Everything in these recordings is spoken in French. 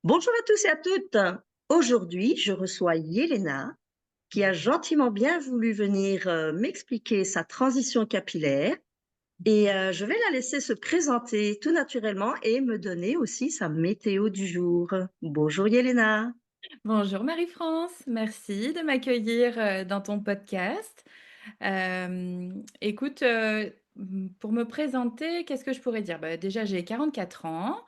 Bonjour à tous et à toutes. Aujourd'hui, je reçois Yelena qui a gentiment bien voulu venir m'expliquer sa transition capillaire et je vais la laisser se présenter tout naturellement et me donner aussi sa météo du jour. Bonjour Yelena. Bonjour Marie-France, merci de m'accueillir, dans ton podcast. Écoute, pour me présenter, qu'est-ce que je pourrais dire? Bah, déjà j'ai 44 ans,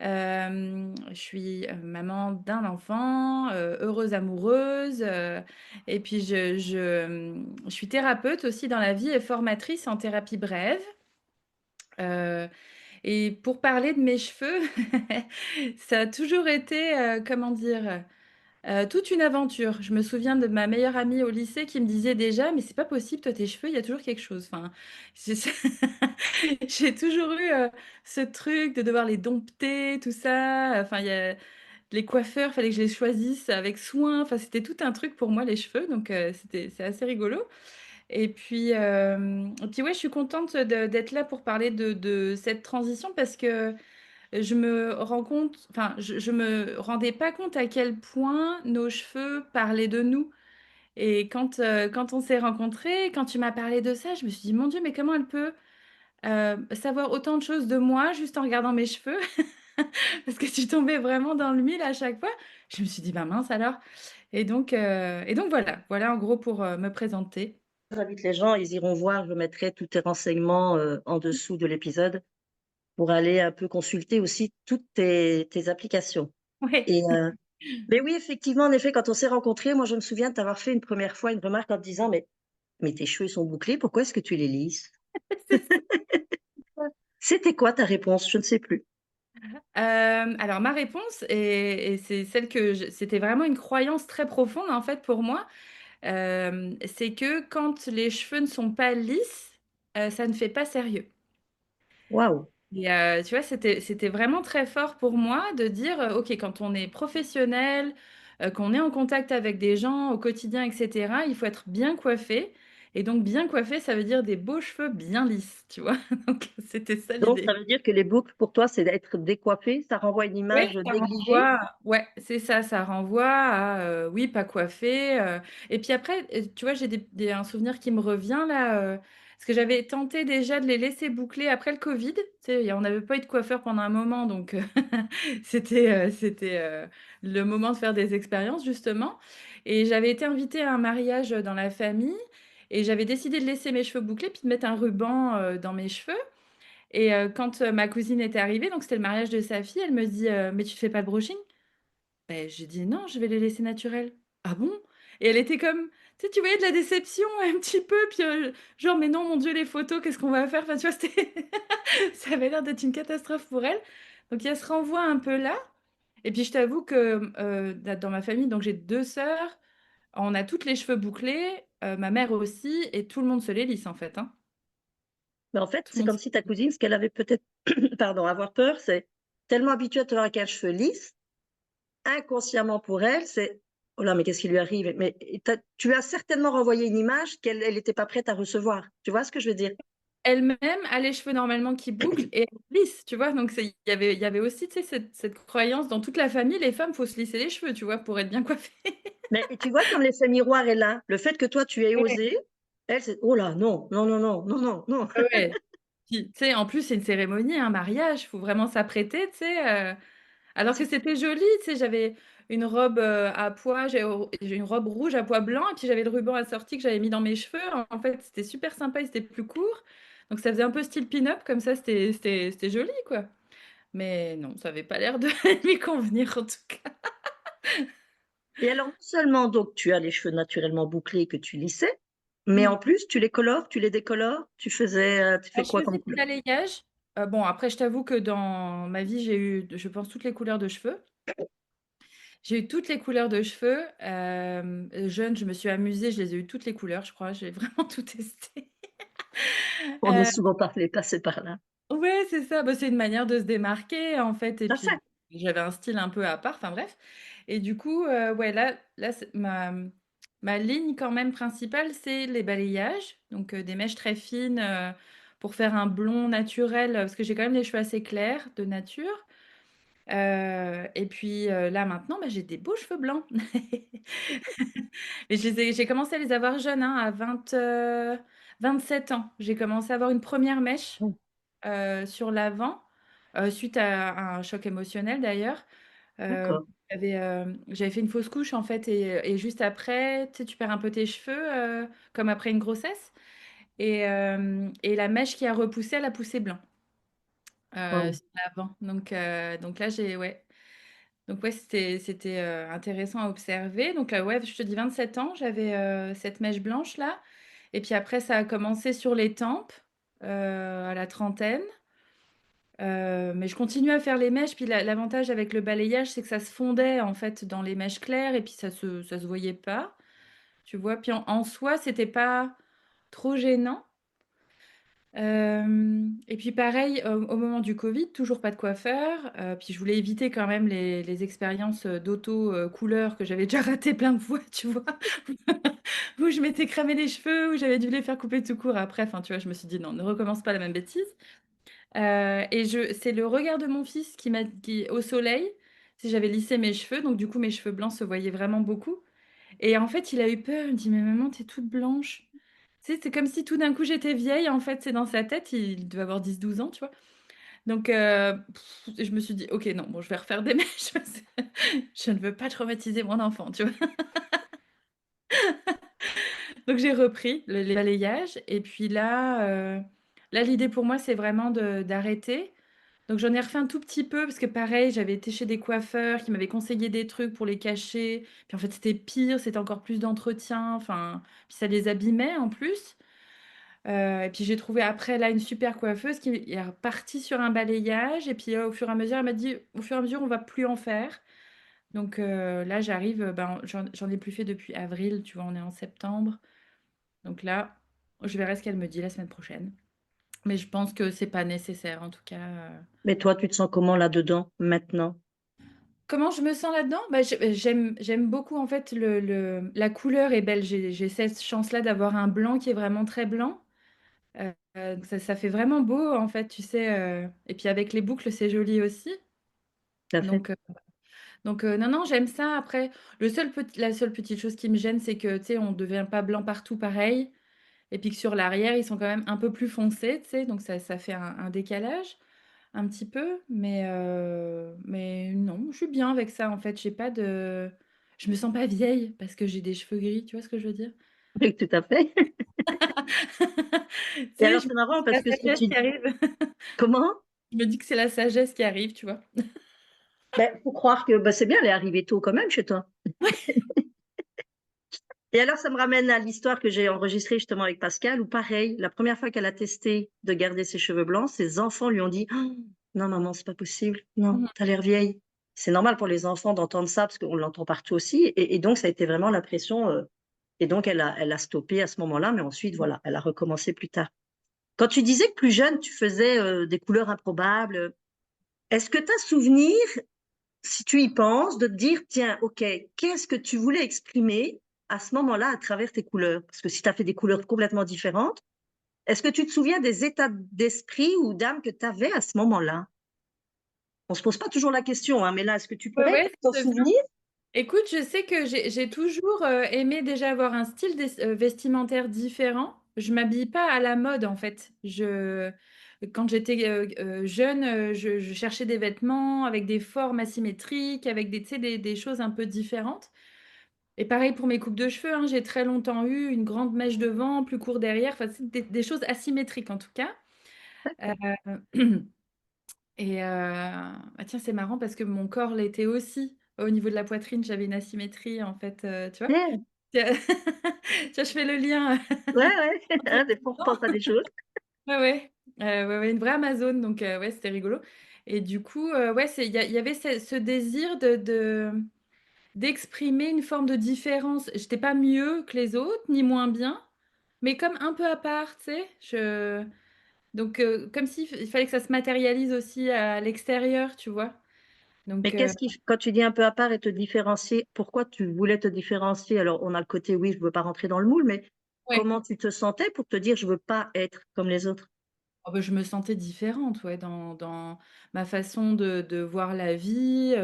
je suis, maman d'un enfant, heureuse amoureuse, et puis je suis thérapeute aussi dans la vie et formatrice en thérapie brève. Heu et pour parler de mes cheveux, ça a toujours été, comment dire? Toute une aventure. Je me souviens de ma meilleure amie au lycée qui me disait déjà: «Mais c'est pas possible, toi tes cheveux, il y a toujours quelque chose». Enfin, j'ai j'ai toujours eu, ce truc de devoir les dompter, tout ça. Enfin, il y a les coiffeurs, fallait que je les choisisse avec soin. Enfin, c'était tout un truc pour moi les cheveux, donc c'est assez rigolo. Et puis ouais, je suis contente d'être là pour parler de cette transition parce que je me rends compte, enfin, je me rendais pas compte à quel point nos cheveux parlaient de nous. Et quand on s'est rencontrés, quand tu m'as parlé de ça, je me suis dit: «Mon Dieu, mais comment elle peut, savoir autant de choses de moi juste en regardant mes cheveux?» Parce que tu tombais vraiment dans le mille à chaque fois. Je me suis dit: «Bah, mince alors». Et donc voilà en gros pour, me présenter. J'invite les gens, ils iront voir, je mettrai tous tes renseignements en dessous de l'épisode pour aller un peu consulter aussi toutes tes applications. Ouais. Et mais oui, effectivement, en effet, quand on s'est rencontrés, moi je me souviens de t'avoir fait une première fois une remarque en te disant: «Mais tes cheveux sont bouclés, pourquoi est-ce que tu les lisses?» C'est ça. C'était quoi ta réponse? Je ne sais plus. Alors ma réponse et c'est celle que je c'était vraiment une croyance très profonde en fait pour moi, c'est que quand les cheveux ne sont pas lisses, ça ne fait pas sérieux. Waouh! Et tu vois, c'était vraiment très fort pour moi de dire, OK, quand on est professionnel, qu'on est en contact avec des gens au quotidien et cetera, il faut être bien coiffé et donc bien coiffé, ça veut dire des beaux cheveux bien lisses, tu vois? Donc c'était ça Donc ça l'idée. veut dire que les boucles pour toi, c'est d'être décoiffé, ça renvoie une Ouais, image ça négligée? renvoie ouais, c'est ça, ça renvoie à, oui, pas coiffé, et puis après, tu vois, j'ai un souvenir qui me revient là, parce que j'avais tenté déjà de les laisser boucler après le covid. Tu sais, on n'avait pas eu de coiffeur pendant un moment donc c'était le moment de faire des expériences justement et j'avais été invitée à un mariage, dans la famille et j'avais décidé de laisser mes cheveux bouclés puis de mettre un ruban, dans mes cheveux et quand, ma cousine était arrivée, donc c'était le mariage de sa fille, elle me dit: «Mais tu te fais pas de brushing?» Et j'ai dit: «Non, je vais les laisser naturels». «Ah bon?» Et elle était comme tu sais, tu voyais de la déception un petit peu, puis, genre: «Mais non, mon Dieu, les photos, qu'est-ce qu'on va faire?» Enfin, tu vois, c'était ça avait l'air d'être une catastrophe pour elle. Donc il y a ce renvoi un peu là et puis je t'avoue que, dans ma famille, donc j'ai 2 sœurs, on a toutes les cheveux bouclés, ma mère aussi et tout le monde se les lisse, en fait, hein. Mais en fait, Tout le c'est monde comme se si ta cousine, ce qu'elle avait peut-être pardon, avoir peur, c'est tellement habituée à te voir avec un cheveu lisse, inconsciemment pour elle, c'est: «Oh là, mais qu'est-ce qui lui arrive?» Mais tu lui as certainement renvoyé une image qu'elle était pas prête à recevoir. Tu vois ce que je veux dire? Elle-même a les cheveux normalement qui bouclent et elle lisse, tu vois? Donc il y avait aussi, tu sais, cette croyance dans toute la famille, les femmes, faut se lisser les cheveux, tu vois? Pour être bien coiffées. Mais et tu vois comme l'effet miroir est là? Le fait que toi tu aies Ouais, osé, elle c'est: «Oh là, non, non, non, non, non, non, non». ouais, ouais. Puis, tu sais, en plus, c'est une cérémonie, un mariage, faut vraiment s'apprêter, tu sais, alors que C'est c'était joli, tu sais, j'avais une robe, à pois, j'ai une robe rouge à pois blancs et puis j'avais le ruban assorti que j'avais mis dans mes cheveux. En fait, c'était super sympa, ils étaient plus courts, donc ça faisait un peu style pin-up comme ça, c'était joli, quoi. Mais non, ça avait pas l'air de lui convenir en tout cas. et alors non seulement donc tu as les cheveux naturellement bouclés que tu lissais, mais Mmh. en plus tu les colores, tu les décolores? Tu fais Bah, je quoi faisais comme du couleur? balayage. Bon après je t'avoue que dans ma vie, j'ai eu, je pense, toutes les couleurs de cheveux. J'ai eu toutes les couleurs de cheveux, jeune, je me suis amusée, je les ai eu toutes les couleurs, je crois, j'ai vraiment tout testé. On est Heu, souvent passé par là. ouais, c'est ça, bah, c'est une manière de se démarquer en fait et Tout à puis fait. j'avais un style un peu à part, enfin bref et du coup, ouais, là, c'est ma ligne quand même principale, c'est les balayages, donc des mèches très fines, pour faire un blond naturel, parce que j'ai quand même les cheveux assez clairs de nature. Et puis, là maintenant, bah, j'ai des beaux cheveux blancs. Et j'ai commencé à les avoir jeunes, hein, à 27 ans. J'ai commencé à avoir une première mèche, Mmh, sur l'avant, suite à un choc émotionnel d'ailleurs. Heu, d'accord. j'avais fait une fausse couche en fait et juste après, tu sais, tu perds un peu tes cheveux, comme après une grossesse et la mèche qui a repoussé, elle a poussé blanc, Waouh. sur l'avant. Donc là, j'ai ouais, donc ouais, c'était intéressant à observer. Donc ouais, je te dis 27 ans, j'avais, cette mèche blanche là et puis après ça a commencé sur les tempes, à la trentaine. Mais je continue à faire les mèches, puis l'avantage avec le balayage, c'est que ça se fondait en fait dans les mèches claires et puis ça se voyait pas, tu vois? Puis en soi, c'était pas trop gênant. Et puis pareil, au moment du covid, toujours pas de coiffeur, puis je voulais éviter quand même les expériences, d'auto, couleur que j'avais déjà ratées plein de fois, tu vois? Où je m'étais cramé les cheveux, où j'avais dû les faire couper tout court après, enfin, tu vois? Je me suis dit: «Non, ne recommence pas la même bêtise». Et c'est le regard de mon fils qui au soleil, si j'avais lissé mes cheveux, donc du coup mes cheveux blancs se voyaient vraiment beaucoup et en fait, il a eu peur, il me dit: «Mais maman, tu es toute blanche». Tu sais, c'est comme si tout d'un coup j'étais vieille en fait, c'est dans sa tête, il devait avoir 10-12 ans, tu vois? Donc je me suis dit: «OK, non, bon, je vais refaire des mèches parce que je ne veux pas traumatiser mon enfant», tu vois? Donc j'ai repris les balayages et puis là, l'idée pour moi, c'est vraiment d'arrêter. Donc j'en ai refait un tout petit peu parce que pareil, j'avais été chez des coiffeurs qui m'avaient conseillé des trucs pour les cacher. Puis en fait, c'était pire, c'était encore plus d'entretien, enfin, puis ça les abîmait en plus. Et puis j'ai trouvé après là une super coiffeuse qui est repartie sur un balayage et puis, au fur et à mesure, elle m'a dit: «Au fur et à mesure, on va plus en faire». Donc là j'arrive, ben, j'en ai plus fait depuis avril, tu vois? On est en septembre. Donc là, je verrai ce qu'elle me dit la semaine prochaine. Mais je pense que c'est pas nécessaire en tout cas, Mais toi, tu te sens comment là-dedans, maintenant? Comment je me sens là-dedans? Bah, j'aime beaucoup en fait la couleur est belle. J'ai cette chance-là d'avoir un blanc qui est vraiment très blanc, donc ça fait vraiment beau en fait, tu sais, et puis avec les boucles, c'est joli aussi. Tout à fait. Donc heu non, non, j'aime ça. Après, la seule petite chose qui me gêne, c'est que, tu sais, on devient pas blanc partout pareil et puis que sur l'arrière, ils sont quand même un peu plus foncés, tu sais, donc ça fait un décalage. Un petit peu, mais non, je suis bien avec ça, en fait. J'ai pas de Je me sens pas vieille parce que j'ai des cheveux gris, tu vois ce que je veux dire? Oui, tout à fait. Tu Et sais, alors, je me c'est dis marrant que c'est parce la que ce que sagesse tu qui arrive. comment? Je me dis que c'est la sagesse qui arrive, tu vois? Ben, faut croire que, bah, c'est bien, elle est arrivée tôt quand même chez toi. Et alors, ça me ramène à l'histoire que j'ai enregistrée justement avec Pascal, où pareil, la première fois qu'elle a testé de garder ses cheveux blancs, ses enfants lui ont dit: «Oh, non maman, c'est pas possible. Non, Mmh. tu as l'air vieille». C'est normal pour les enfants d'entendre ça parce qu'on l'entend partout aussi et donc ça a été vraiment l'impression, et donc elle a stoppé à ce moment-là, mais ensuite voilà, elle a recommencé plus tard. Quand tu disais que plus jeune, tu faisais, des couleurs improbables, est-ce que tu as souvenir, si tu y penses, de te dire: «Tiens, OK, qu'est-ce que tu voulais exprimer à ce moment-là à travers tes couleurs?» Parce que si tu as fait des couleurs complètement différentes, est-ce que tu te souviens des états d'esprit ou d'âme que tu avais à ce moment-là? On se pose pas toujours la question, hein, mais là, est-ce que tu Ouais, pourrais ouais, t'en ça te vient. souvenir? Écoute, je sais que j'ai toujours, aimé déjà avoir un style vestimentaire différent. Je m'habille pas à la mode, en fait. Quand j'étais, jeune, je cherchais des vêtements avec des formes asymétriques, avec tu sais, des choses un peu différentes et pareil pour mes coupes de cheveux, hein. J'ai très longtemps eu une grande mèche devant, plus court derrière, enfin, c'est des choses asymétriques, en tout cas. D'accord. Heu bah, tiens, c'est marrant parce que mon corps l'était aussi. Au niveau de la poitrine, j'avais une asymétrie en fait, tu vois? Bien. Tu tu vois, je fais le lien Ouais, ouais, entre hein, tout des fois, on ça. pense à des choses. Ouais, ouais, ouais, ouais, une vraie amazone donc ouais, c'était rigolo et du coup, ouais, il y avait ce désir d'exprimer une forme de différence. J'étais pas mieux que les autres, ni moins bien, mais comme un peu à part, tu sais? Comme s'il il fallait que ça se matérialise aussi à l'extérieur, tu vois? Mais Donc qu'est-ce qui quand tu dis un peu à part et te différencier, pourquoi tu voulais te différencier? Alors, on a le côté, oui, je veux pas rentrer dans le moule, mais ouais. comment tu te sentais pour te dire: «Je veux pas être comme les autres»? Oh bah, je me sentais différente, ouais, dans ma façon de voir la vie,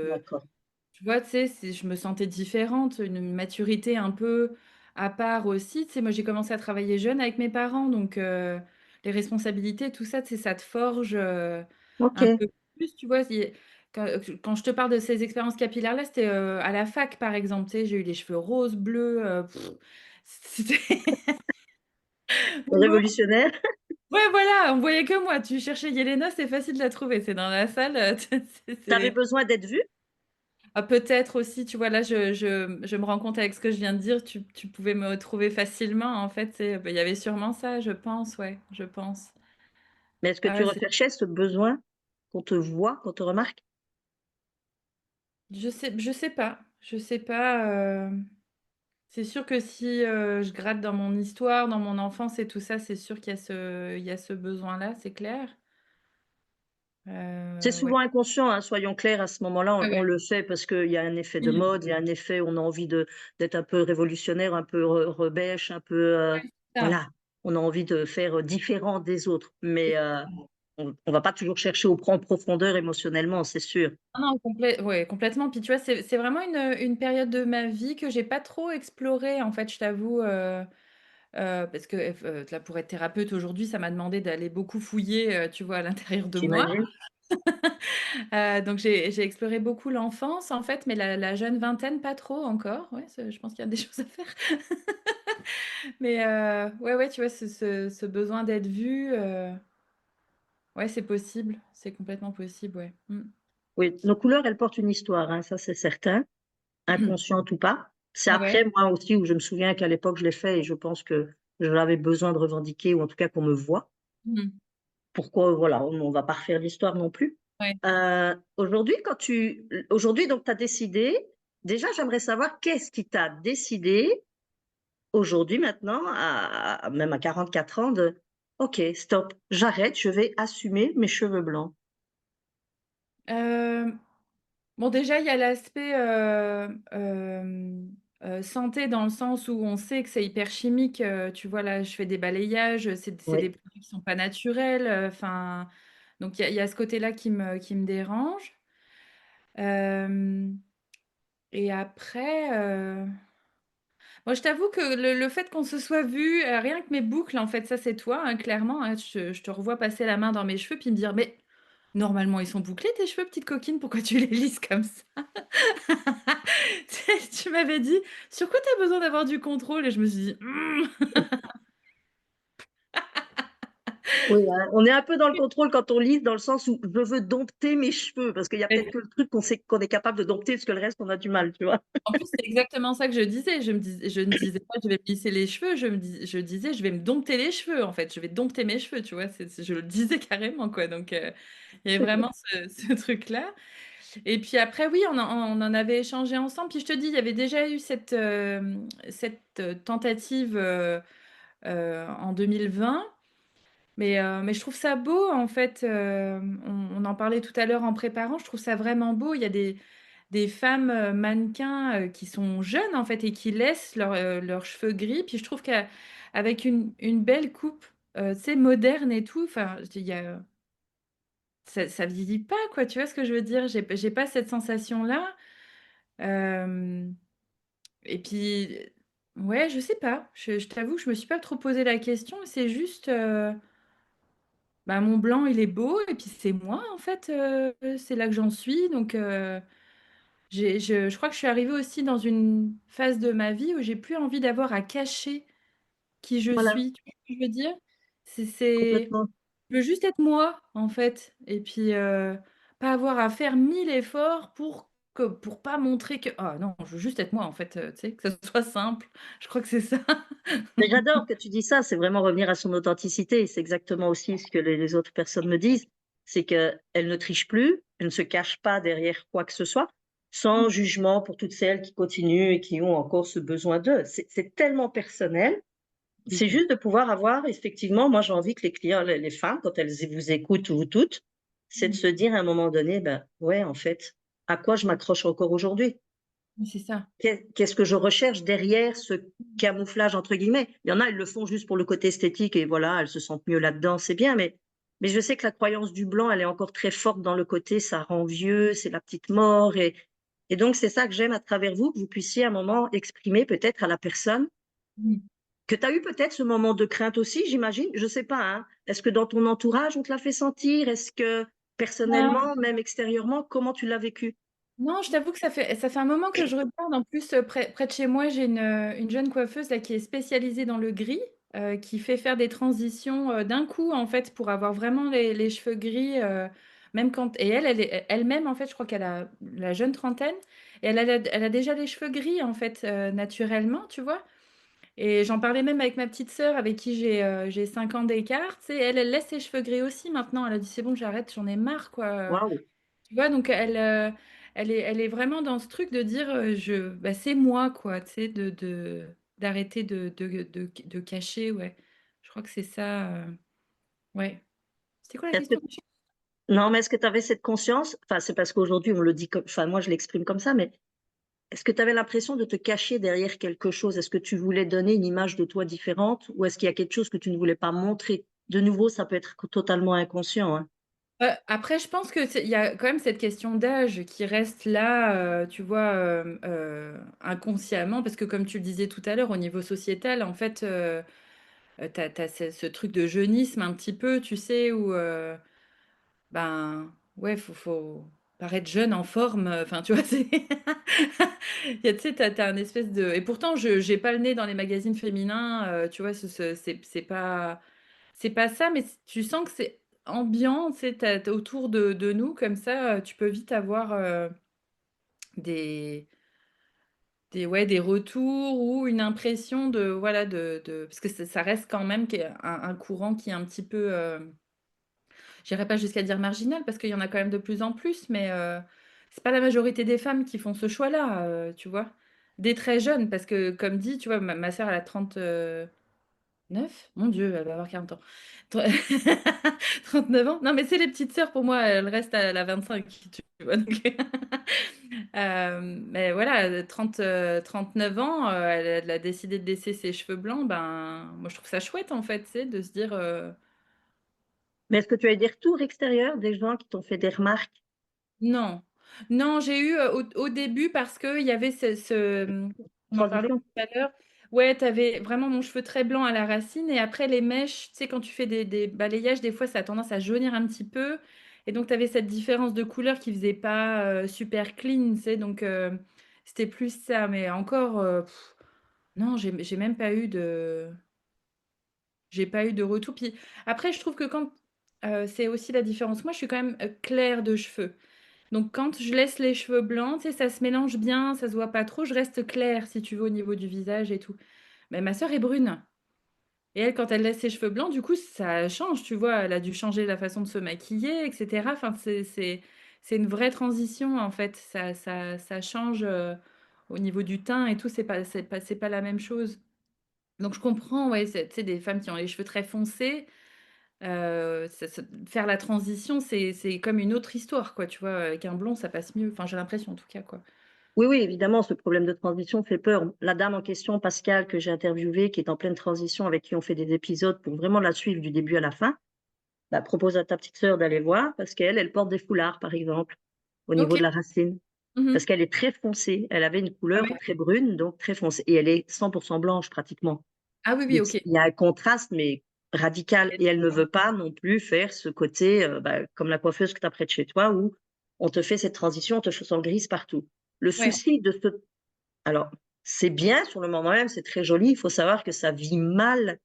D'accord. tu vois, tu sais, je me sentais différente, une maturité un peu à part aussi. Tu sais, moi, j'ai commencé à travailler jeune avec mes parents, donc les responsabilités, tout ça, tu sais, ça te forge Ok. un peu plus, tu vois. Quand je te parle de ces expériences capillaires-là, c'était à la fac, par exemple. Tu sais, j'ai eu les cheveux roses, bleus. C'était... Donc, ouais, Révolutionnaire. ouais, voilà, on voyait que moi. Tu cherchais Yelena, c'est facile de la trouver. C'est dans la salle. Tu avais C'est... besoin d'être vue? Ah, peut-être aussi, tu vois, là, je me rends compte avec ce que je viens de dire, tu pouvais me trouver facilement, en fait, bah, il y avait sûrement ça, je pense, ouais, je pense. Mais est-ce que Ah tu ouais, recherchais ce besoin qu'on te voit, qu'on te remarque? je sais pas, c'est sûr que si je gratte dans mon histoire, dans mon enfance et tout ça, c'est sûr il y a ce besoin-là, c'est clair. C'est Ouais. souvent inconscient, hein, soyons clairs, à ce moment-là, Ouais, on ouais. le fait parce qu'il y a un effet de Oui, mode, il y a un effet, on a envie d'être un peu révolutionnaire, un peu rebelle, un peu, ouais, c'est ça. voilà, on a envie de faire différent des autres. Mais on va pas toujours chercher en profondeur émotionnellement, c'est sûr. Ah non, ouais, complètement. Puis tu vois, c'est vraiment une période de ma vie que j'ai pas trop explorée, en fait, je t'avoue. Parce que là, pour être thérapeute aujourd'hui, ça m'a demandé d'aller beaucoup fouiller, tu vois, à l'intérieur de moi. J'imagine. Donc j'ai exploré beaucoup l'enfance, en fait, mais la jeune vingtaine, pas trop encore. Ouais, je pense qu'il y a des choses à faire. Mais ouais, ouais, tu vois, ce besoin d'être vue, ouais, c'est possible. C'est complètement possible, ouais. Mmh. Oui, nos couleurs, elles portent une histoire, hein, ça c'est certain, inconsciente ou pas. C'est Ouais. après, moi aussi, où je me souviens qu'à l'époque, je l'ai fait et je pense que j'avais besoin de revendiquer ou en tout cas qu'on me voit. Mmh. Pourquoi, voilà, on va pas refaire l'histoire non plus. Ouais. Aujourd'hui donc tu as décidé déjà j'aimerais savoir qu'est-ce qui t'a décidé aujourd'hui maintenant même à 44 ans de: «OK, stop, j'arrête, je vais assumer mes cheveux blancs». Hem Bon, déjà, il y a l'aspect, santé dans le sens où on sait que c'est hyper chimique, tu vois? Là, je fais des balayages, c'est des Oui, produits qui sont pas naturels, enfin, donc il y a ce côté-là qui me dérange. Hem et après, moi, je t'avoue que le fait qu'on se soit vu, rien que mes boucles, en fait, ça, c'est toi, hein, clairement, hein. Je te revois passer la main dans mes cheveux puis me dire: «Mais normalement, ils sont bouclés tes cheveux, petite coquine, pourquoi tu les lisses comme ça?» Tu m'avais dit: «Sur quoi tu as besoin d'avoir du contrôle?» et je me suis dit: «Mmh». oui, hein, on est un peu dans le contrôle quand on lisse, dans le sens où je veux dompter mes cheveux, parce qu'il y a peut-être que le truc qu'on est capable de dompter, parce que le reste, on a du mal, tu vois? En plus, c'est exactement ça que je disais. Je ne disais pas: «Je vais me lisser les cheveux», je disais: «Je vais me dompter les cheveux», en fait, «Je vais dompter mes cheveux», tu vois? Je le disais carrément, quoi, donc il y avait vraiment ce truc-là et puis après, oui, on en avait échangé ensemble, puis je te dis, il y avait déjà eu cette tentative, en 2020. Mais je trouve ça beau en fait, on en parlait tout à l'heure en préparant, je trouve ça vraiment beau. Il y a des femmes, mannequins, qui sont jeunes en fait et qui laissent leurs cheveux gris. Puis je trouve qu'avec une belle coupe, tu sais moderne et tout, enfin il y a ça vieillit pas quoi, tu vois ce que je veux dire? J'ai pas cette sensation-là, hem et puis ouais, je sais pas, je t'avoue que je me suis pas trop posé la question, c'est juste, bah, mon blanc, il est beau et puis c'est moi, en fait, c'est là que j'en suis donc je crois que je suis arrivée aussi dans une phase de ma vie où j'ai plus envie d'avoir à cacher qui je Voilà, suis. Tu vois ce que je veux dire? C'est complètement. je veux juste être moi, en fait et puis, pas avoir à faire 1000 efforts pour pas montrer que ah non, je veux juste être moi, en fait, tu sais, que ça soit simple. Je crois que c'est ça. Mais j'adore que tu dis ça, c'est vraiment revenir à son authenticité. C'est exactement aussi ce que les autres personnes me disent, c'est qu'elles ne trichent plus, elles ne se cachent pas derrière quoi que ce soit, sans Mmh, jugement pour toutes celles qui continuent et qui ont encore ce besoin d'eux. C'est tellement personnel. C'est oui. juste de pouvoir avoir effectivement, moi j'ai envie que les clients, les femmes, quand elles vous écoutent, vous toutes, c'est de Mmh, se dire à un moment donné, ben ouais, en fait, à quoi je m'accroche encore aujourd'hui? Oui, c'est ça. Qu'est-ce que je recherche derrière ce camouflage entre guillemets? Il y en a, ils le font juste pour le côté esthétique et voilà, elles se sentent mieux là-dedans, c'est bien, mais je sais que la croyance du blanc, elle est encore très forte dans le côté ça rend vieux, c'est la petite mort et donc c'est ça que j'aime à travers vous, que vous puissiez à un moment exprimer peut-être à la personne Mmh. que tu as eu peut-être ce moment de crainte aussi, j'imagine? Je sais pas, hein. Est-ce que dans ton entourage, on te l'a fait sentir? Est-ce que Non, personnellement, même extérieurement, comment tu l'as vécu? non, je t'avoue que ça fait un moment que je regarde. En plus, près de chez moi, j'ai une jeune coiffeuse là qui est spécialisée dans le gris, qui fait faire des transitions, d'un coup en fait pour avoir vraiment les cheveux gris, même quand et elle est elle-même en fait, je crois qu'elle a la jeune trentaine et elle a déjà les cheveux gris en fait, naturellement, tu vois? Et j'en parlais même avec ma petite sœur avec qui j'ai 5 ans d'écart, tu sais? Elle laisse ses cheveux gris aussi maintenant. Elle a dit: «C'est bon, j'arrête, j'en ai marre quoi». Waouh! Tu vois? Donc elle est vraiment dans ce truc de dire, bah, c'est moi quoi, tu sais? D'arrêter de cacher, ouais. Je crois que c'est ça, ouais. C'était quoi la Est-ce que question déjà? non, mais est-ce que tu avais cette conscience? Enfin, c'est parce qu'aujourd'hui on le dit comme enfin moi je l'exprime comme ça, mais est-ce que tu avais l'impression de te cacher derrière quelque chose? Est-ce que tu voulais donner une image de toi différente ou est-ce qu'il y a quelque chose que tu ne voulais pas montrer? De nouveau, ça peut être totalement inconscient, hein. Après je pense que il y a quand même cette question d'âge qui reste là, tu vois? Inconsciemment parce que comme tu le disais tout à l'heure, au niveau sociétal, en fait, tu as ce truc de jeunisme un petit peu, tu sais? Où, ben, ouais, faut paraître jeune, en forme, enfin, tu vois? C'est il y a tu sais, tu as un espèce de et pourtant je j'ai pas le nez dans les magazines féminins, tu vois? C'est pas ça, mais tu sens que c'est ambiant, tu sais? Tu autour de nous comme ça, tu peux vite avoir, des des retours ou une impression de voilà, de parce que ça reste quand même un courant qui est un petit peu, j'irai pas jusqu'à dire marginal parce qu'il y en a quand même de plus en plus, mais c'est pas la majorité des femmes qui font ce choix-là, tu vois? Dès très jeune, parce que comme dit, tu vois, ma sœur, elle a 39? Mon Dieu, elle va avoir 40 ans. Tr 39 ans? Non, mais c'est les petites sœurs pour moi, elles restent à la 25, tu vois? Donc mais voilà, 39 ans, elle a décidé de laisser ses cheveux blancs, ben, moi je trouve ça chouette en fait, tu sais, de se dire, Mais est-ce que tu as eu des retours extérieurs, des gens qui t'ont fait des remarques? non. Non, j'ai eu, au début parce qu'il y avait on en parlait Transition? tout à l'heure. Ouais, tu avais vraiment mon cheveu très blanc à la racine et après les mèches, tu sais, quand tu fais des balayages, des fois, ça a tendance à jaunir un petit peu et donc tu avais cette différence de couleur qui faisait pas, super clean, tu sais? Donc c'était plus ça, mais encore, non, j'ai même pas eu de retour. Puis après, je trouve que quand, c'est aussi la différence. Moi, je suis quand même, claire de cheveux. Donc quand je laisse les cheveux blancs, tu sais, ça se mélange bien, ça se voit pas trop, je reste claire si tu veux au niveau du visage et tout. Mais ma sœur est brune et elle, quand elle laisse ses cheveux blancs, du coup, ça change, tu vois? Elle a dû changer la façon de se maquiller et cetera. Enfin, c'est une vraie transition, en fait. Ça change, au niveau du teint et tout, c'est pas la même chose. Donc je comprends, ouais, c'est tu sais, des femmes qui ont les cheveux très foncés, ça faire la transition, c'est comme une autre histoire, quoi, tu vois? Avec un blond, ça passe mieux. Enfin, j'ai l'impression en tout cas, quoi. Oui, oui, évidemment, ce problème de transition fait peur. La dame en question, Pascale, que j'ai interviewée, qui est en pleine transition, avec qui on fait des épisodes pour vraiment la suivre du début à la fin, bah, propose à ta petite sœur d'aller voir parce qu'elle, elle porte des foulards, par exemple, au niveau OK. de la racine. Parce Mmh. qu'elle est très foncée. Elle avait une Ah couleur ouais? très brune, donc très foncée. Et elle est 100% blanche, pratiquement. Ah oui, oui, Donc, OK. il y a un contraste, mais radical. Et elle ne veut pas non plus faire ce côté, bah, comme la coiffeuse que tu as près de chez toi, où on te fait cette transition, on te sent grise partout. Le Ouais. souci de ce alors, c'est bien sur le moment même, c'est très joli. Il faut savoir que ça vit mal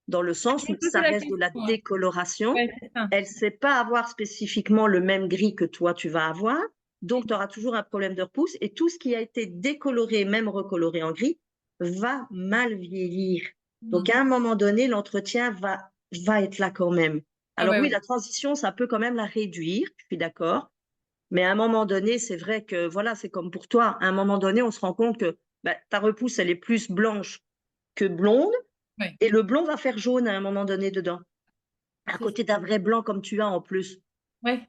dans le Ah, sens je me où posais ça la reste de question, la ouais. décoloration. Ouais, c'est ça. Elle sait pas avoir spécifiquement le même gris que toi tu vas avoir, donc tu auras toujours un problème de repousse et tout ce qui a été décoloré, même recoloré en gris, va mal vieillir. Donc Mmh. à un moment donné, l'entretien va être là quand même. Ah Alors bah oui, oui. la transition, ça peut quand même la réduire, je suis d'accord, mais à un moment donné, c'est vrai que voilà, c'est comme pour toi. À un moment donné, on se rend compte que bah, ta repousse, elle est plus blanche que blonde, Ouais, et le blond va faire jaune à un moment donné dedans, à c'est côté d'un vrai blanc comme tu as en plus. Ouais.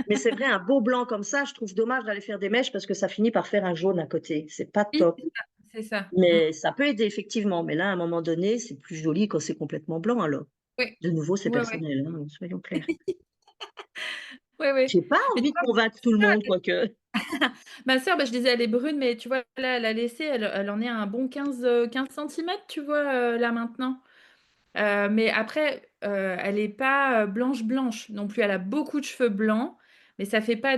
Mais c'est vrai, un beau blanc comme ça, je trouve dommage d'aller faire des mèches parce que ça finit par faire un jaune à côté. C'est pas Oui, top. c'est ça, c'est ça. Mmh. Mais ça peut aider effectivement. Mais là, à un moment donné, c'est plus joli quand c'est complètement blanc alors. Oui. De nouveau, c'est Ouais, ouais. personnel, hein, soyons clairs. Ouais, ouais. J'ai pas Mais tu envie de vois, convaincre tout le monde, quoique. ma sœur, bah, je disais elle est brune, mais tu vois, là, elle a laissé, elle en est à un bon 15 centimètres, tu vois, là, maintenant. Mais après, elle est pas, blanche, blanche non plus. Elle a beaucoup de cheveux blancs, mais ça fait pas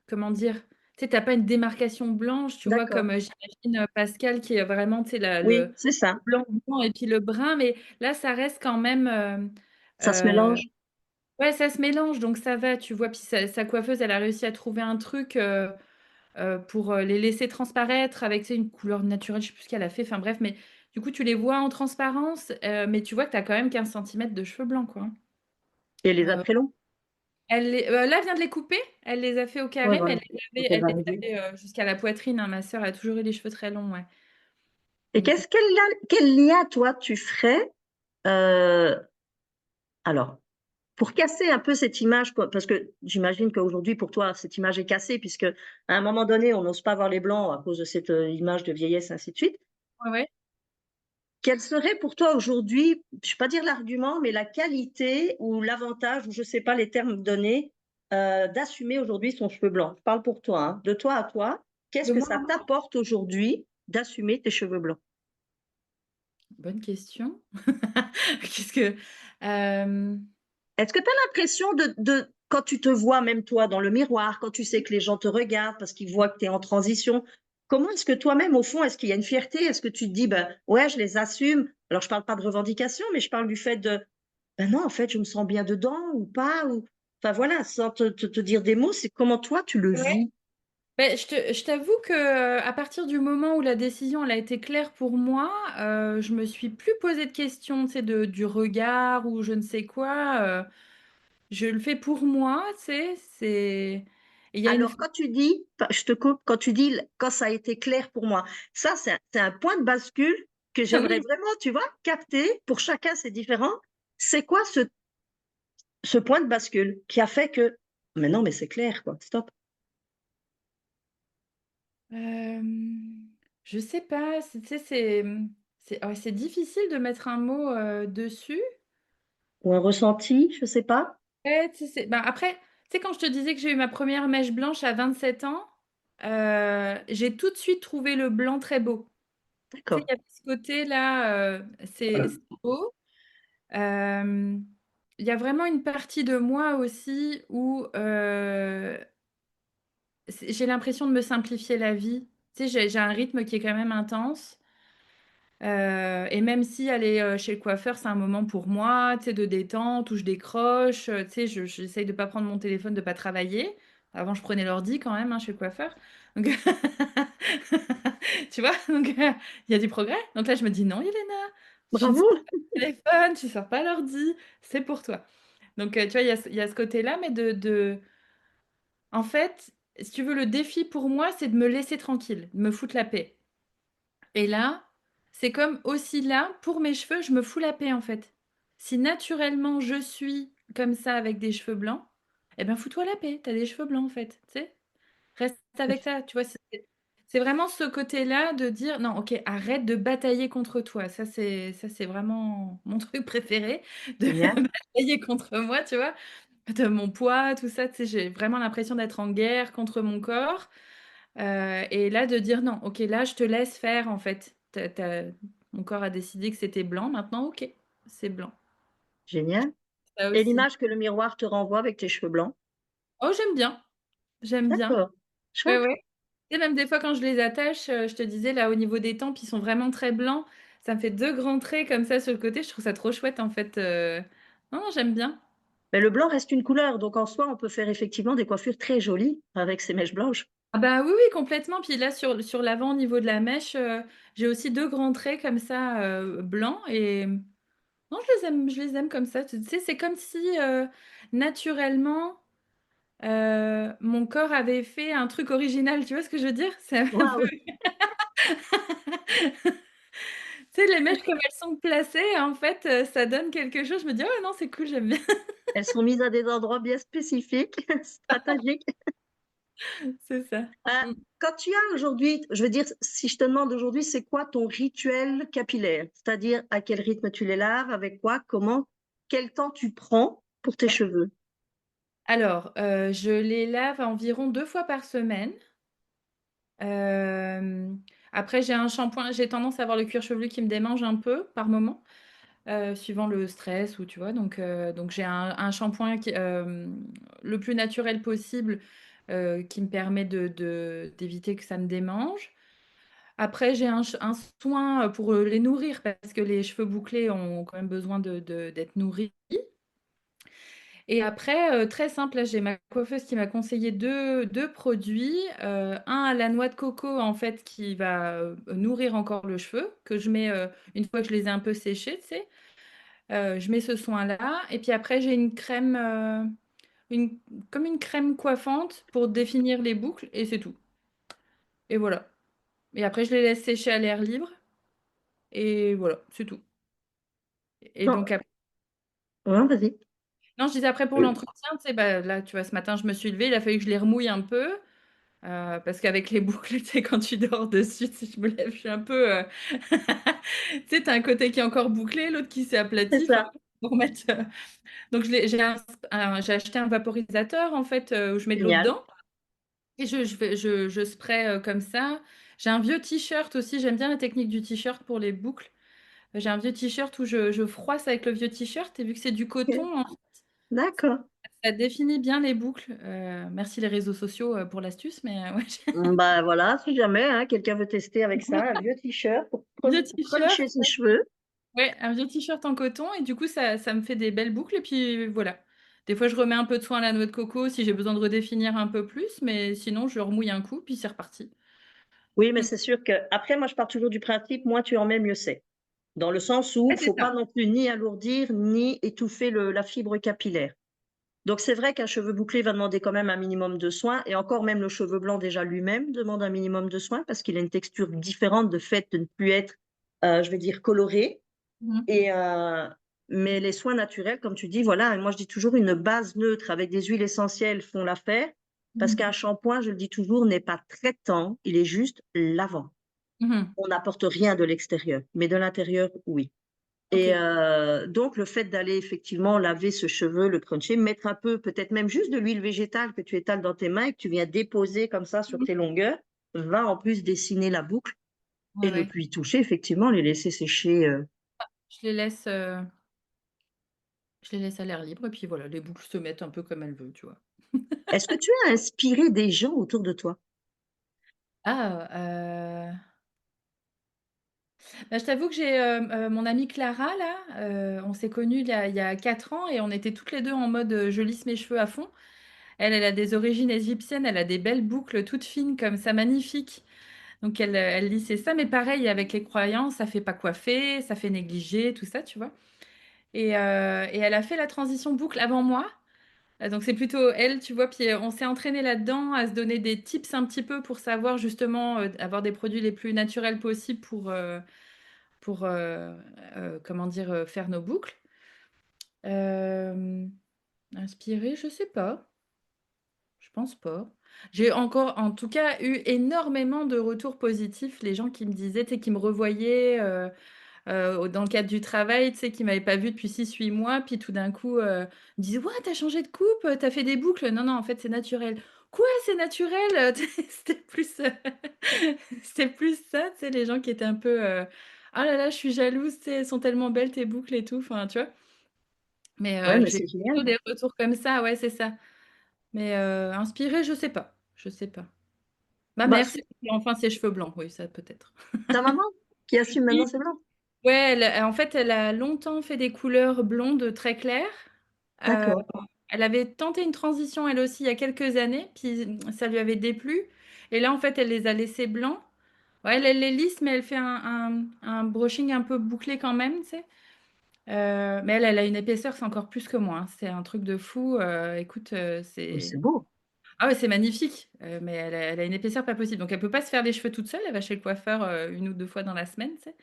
comment dire? Tu sais, tu as pas une démarcation blanche, tu vois? D'accord. Comme, j'imagine, Pascal qui est vraiment, tu sais, la Oui, c'est le ça. blanc, blanc et puis le brun, mais là, ça reste quand même, Ça se mélange. ouais, ça se mélange, donc ça va, tu vois? Puis sa coiffeuse, elle a réussi à trouver un truc, pour, les laisser transparaître avec, tu sais, une couleur naturelle, je sais plus ce qu'elle a fait, enfin bref, mais du coup, tu les vois en transparence, mais tu vois que tu as quand même 15 centimètres de cheveux blancs, quoi, hein. Et les a très longs? Là, elle vient de les couper, elle les a fait au Ouais, carré, mais voilà. Donc elle elle va les arriver. avait, jusqu'à la poitrine, hein. Ma sœur a toujours eu les cheveux très longs, ouais. Et Donc qu'est-ce quel lien toi tu ferais, heu, alors pour casser un peu cette image quoi, parce que j'imagine qu'aujourd'hui pour toi cette image est cassée puisque à un moment donné on n'ose pas voir les blancs à cause de cette, image de vieillesse ainsi de suite. ouais, ouais. Quel serait pour toi aujourd'hui, je ne vais pas dire l'argument, mais la qualité ou l'avantage ou je ne sais pas les termes donnés, d'assumer aujourd'hui son cheveu blanc? Je parle pour toi, hein, de toi à toi. Qu'est-ce De que moi ça à moi? t'apporte aujourd'hui d'assumer tes cheveux blancs? Bonne question. Qu'est-ce que hem, Est-ce que tu as l'impression de quand tu te vois même toi dans le miroir, quand tu sais que les gens te regardent parce qu'ils voient que tu es en transition, comment est-ce que toi-même au fond, est-ce qu'il y a une fierté? Est-ce que tu te dis: «Ben, ouais, je les assume»? Alors je parle pas de revendication, mais je parle du fait de: «Ben non, en fait, je me sens bien dedans» ou pas ou enfin voilà, sans te dire des mots, c'est comment toi tu le ouais, vis? beh, je t'avoue que, à partir du moment où la décision, elle a été claire pour moi, je me suis plus posé de questions, tu sais, du regard ou je ne sais quoi, je le fais pour moi, tu sais, il y a une Alors quand tu dis pa je te coupe, quand tu dis l quand ça a été clair pour moi, ça c'est un point de bascule que j'aimerais oui. vraiment, tu vois, capter. Pour chacun, c'est différent. C'est quoi ce point de bascule qui a fait que: «Mais non, mais c'est clair quoi, stop» Je sais pas, tu sais, ouais, c'est difficile de mettre un mot, dessus. ou un ressenti, je sais pas? Ouais, tu sais, bah, après, tu sais, quand je te disais que j'ai eu ma première mèche blanche à 27 ans, j'ai tout de suite trouvé le blanc très beau. Tu sais, D'accord. il y avait ce côté-là, c'est beau. Hem, il y a vraiment une partie de moi aussi où, j'ai l'impression de me simplifier la vie. Tu sais, j'ai un rythme qui est quand même intense. Et même si aller, chez le coiffeur, c'est un moment pour moi, tu sais, de détente où je décroche, tu sais, j'essaye de pas prendre mon téléphone, de pas travailler. Avant, je prenais l'ordi quand même, hein, chez le coiffeur. Donc tu vois? Donc il y a du progrès. Donc là, je me dis: «Non, Yelena, tu ne Bravo! sors pas le téléphone, tu sors pas l'ordi, c'est pour toi». Donc tu vois, il y a ce côté-là, mais en fait, si tu veux, le défi pour moi, c'est de me laisser tranquille, de me foutre la paix. Et là, c'est comme aussi là, pour mes cheveux, je me fous la paix, en fait. Si naturellement je suis comme ça avec des cheveux blancs, eh ben, fous-toi la paix, tu as des cheveux blancs, en fait, tu sais? Reste avec ça, tu vois? C'est vraiment ce côté-là de dire: «Non, OK, arrête de batailler contre toi». Ça c'est vraiment mon truc préféré, de Génial, batailler contre moi, tu vois? De mon poids, tout ça, tu sais? J'ai vraiment l'impression d'être en guerre contre mon corps. Et là, de dire: «Non, OK, là, je te laisse faire, en fait. Tu as Mon corps a décidé que c'était blanc, maintenant, OK, c'est blanc». génial. Ça Et aussi. l'image que le miroir te renvoie avec tes cheveux blancs? Oh, j'aime bien, j'aime bien. D'accord, Ouais, chouette. ouais. Tu sais, même des fois, quand je les attache, je te disais, là, au niveau des tempes, ils sont vraiment très blancs. Ça me fait 2 grands traits comme ça sur le côté. Je trouve ça trop chouette, en fait, non, non, j'aime bien. Mais le blanc reste une couleur, donc en soi, on peut faire effectivement des coiffures très jolies avec ces mèches blanches. Ah bah, oui, oui, complètement. Puis là, sur l'avant, au niveau de la mèche, j'ai aussi 2 grands traits comme ça, blancs et non, je les aime comme ça. Tu sais, c'est comme si, naturellement, mon corps avait fait un truc original, tu vois ce que je veux dire? C'est un peu Waouh! Tu sais, les mèches comme elles sont placées, en fait, ça donne quelque chose. Je me dis: «Oh non, c'est cool, j'aime bien». Elles sont mises à des endroits bien spécifiques, stratégiques. C'est ça. Heu, Mmh. Quand tu as aujourd'hui, je veux dire, si je te demande aujourd'hui, c'est quoi ton rituel capillaire? C'est-à-dire à quel rythme tu les laves, avec quoi, comment, quel temps tu prends pour tes Ouais. cheveux? Alors, je les lave environ 2 fois par semaine. Hem, Après j'ai tendance à avoir le cuir chevelu qui me démange un peu par moment, suivant le stress ou tu vois? Donc j'ai un shampoing le plus naturel possible, qui me permet d'éviter que ça me démange. Après j'ai un soin, pour, les nourrir parce que les cheveux bouclés ont quand même besoin d'être nourris. Et après, très simple, là, j'ai ma coiffeuse qui m'a conseillé deux produits, un à la noix de coco, en fait, qui va, nourrir encore le cheveu, que je mets, une fois que je les ai un peu séchés, tu sais? Je mets ce soin-là et puis après j'ai une crème, une comme une crème coiffante pour définir les boucles et c'est tout et voilà et après je les laisse sécher à l'air libre et voilà, c'est tout et Non, donc ap ouais, vas-y. non, je disais après pour l'entretien, tu sais, bah, là, tu vois, ce matin, je me suis levée, il a fallu que je les remouille un peu. Parce qu'avec les boucles, tu sais, quand tu dors dessus, si je me lève, je suis un peu, tu sais, tu as un côté qui est encore bouclé, l'autre qui s'est C'est aplati, enfin, ça, pour mettre, donc j'ai acheté un vaporisateur, en fait, où je mets de l'eau génial. dedans et je spraye, comme ça. J'ai un vieux t-shirt aussi, j'aime bien la technique du t-shirt pour les boucles. J'ai un vieux t-shirt où je froisse avec le vieux t-shirt et vu que c'est du OK, coton, d'accord. ça définit bien les boucles. Merci les réseaux sociaux, pour l'astuce, mais ouais, Bah, voilà, si jamais, hein, quelqu'un veut tester avec ça, un vieux t-shirt vieux pour t-shirt. cruncher ses cheveux. Ouais, un vieux t-shirt en coton et du coup ça me fait des belles boucles et puis voilà. Des fois je remets un peu de soin à la noix de coco si j'ai besoin de redéfinir un peu plus, mais sinon je remouille un coup puis c'est reparti. Oui, mais Mmh. c'est sûr que après, moi, je pars toujours du principe, moins tu en mets, mieux c'est. Dans le sens où Ouais, il c'est faut ça. pas non plus ni alourdir, ni étouffer la fibre capillaire. Donc c'est vrai qu'un cheveu bouclé va demander quand même un minimum de soin et encore même le cheveu blanc déjà lui-même demande un minimum de soin parce qu'il a une texture différente de fait de ne plus être, je vais dire coloré Mmh. et mais les soins naturels comme tu dis, voilà, moi je dis toujours une base neutre avec des huiles essentielles font l'affaire parce qu'un Mmh. shampoing, je le dis toujours, n'est pas traitant, il est juste lavant. Mmh. On n'apporte rien de l'extérieur, mais de l'intérieur, oui. Et OK. donc le fait d'aller effectivement laver ce cheveu, le cruncher, mettre un peu, peut-être même juste de l'huile végétale que tu étales dans tes mains et que tu viens déposer comme ça sur Mmh. tes longueurs, va en plus dessiner la boucle Ouais, et ne ouais. plus y toucher effectivement, les laisser sécher, Je les laisse, heu, je les laisse à l'air libre et puis voilà, les boucles se mettent un peu comme elles veulent, tu vois? Est-ce que tu as inspiré des gens autour de toi? Ah, bah, je t'avoue que j'ai, mon amie Clara là, on s'est connues il y a 4 ans et on était toutes les 2 en mode, je lisse mes cheveux à fond. Elle a des origines égyptiennes, elle a des belles boucles toutes fines comme ça, magnifiques. Donc elle lissait ça, mais pareil avec les croyances, ça fait pas coiffer, ça fait négliger, tout ça, tu vois? Et elle a fait la transition boucle avant moi, donc c'est plutôt elle, tu vois? Puis, on s'est entraînées là-dedans à se donner des tips un petit peu pour savoir justement, avoir des produits les plus naturels possibles pour comment dire? Faire nos boucles. Hem, Inspirée, je sais pas. Je pense pas. J'ai encore en tout cas eu énormément de retours positifs, les gens qui me disaient, tu sais, qui me revoyaient, dans le cadre du travail, tu sais, qui m'avaient pas vue depuis 6 8 mois, puis tout d'un coup, me disaient: «Ouais, tu as changé de coupe, tu as fait des boucles?» «Non, non, en fait, c'est naturel». «Quoi, c'est naturel?» Tu sais, c'était plus ça, tu sais, les gens qui étaient un peu, «Ah là là, je suis jalouse, tu sais, elles sont tellement belles tes boucles et tout», enfin, tu vois? Mais, Ouais, mais j'ai c'est plutôt génial. des retours comme ça, ouais, c'est ça. Mais, inspirée, je sais pas, je sais pas. Ma Bah, mère, si c'est enfin ses cheveux blancs, oui, ça peut-être. ta maman qui assume maintenant Oui, ses blancs? ouais, en fait, elle a longtemps fait des couleurs blondes très claires. Heu, D'accord. Elle avait tenté une transition elle aussi il y a quelques années, puis, ça lui avait déplu et là, en fait, elle les a laissés blancs. Ouais, elle les lisse, mais elle fait un brushing un peu bouclé quand même, tu sais? Mais elle a une épaisseur, c'est encore plus que moi, hein. C'est un truc de fou, écoute, Mais c'est c'est beau. ah ouais, c'est magnifique, mais elle a une épaisseur pas possible, donc elle peut pas se faire les cheveux toute seule, elle va chez le coiffeur, 1 ou 2 fois dans la semaine, tu sais?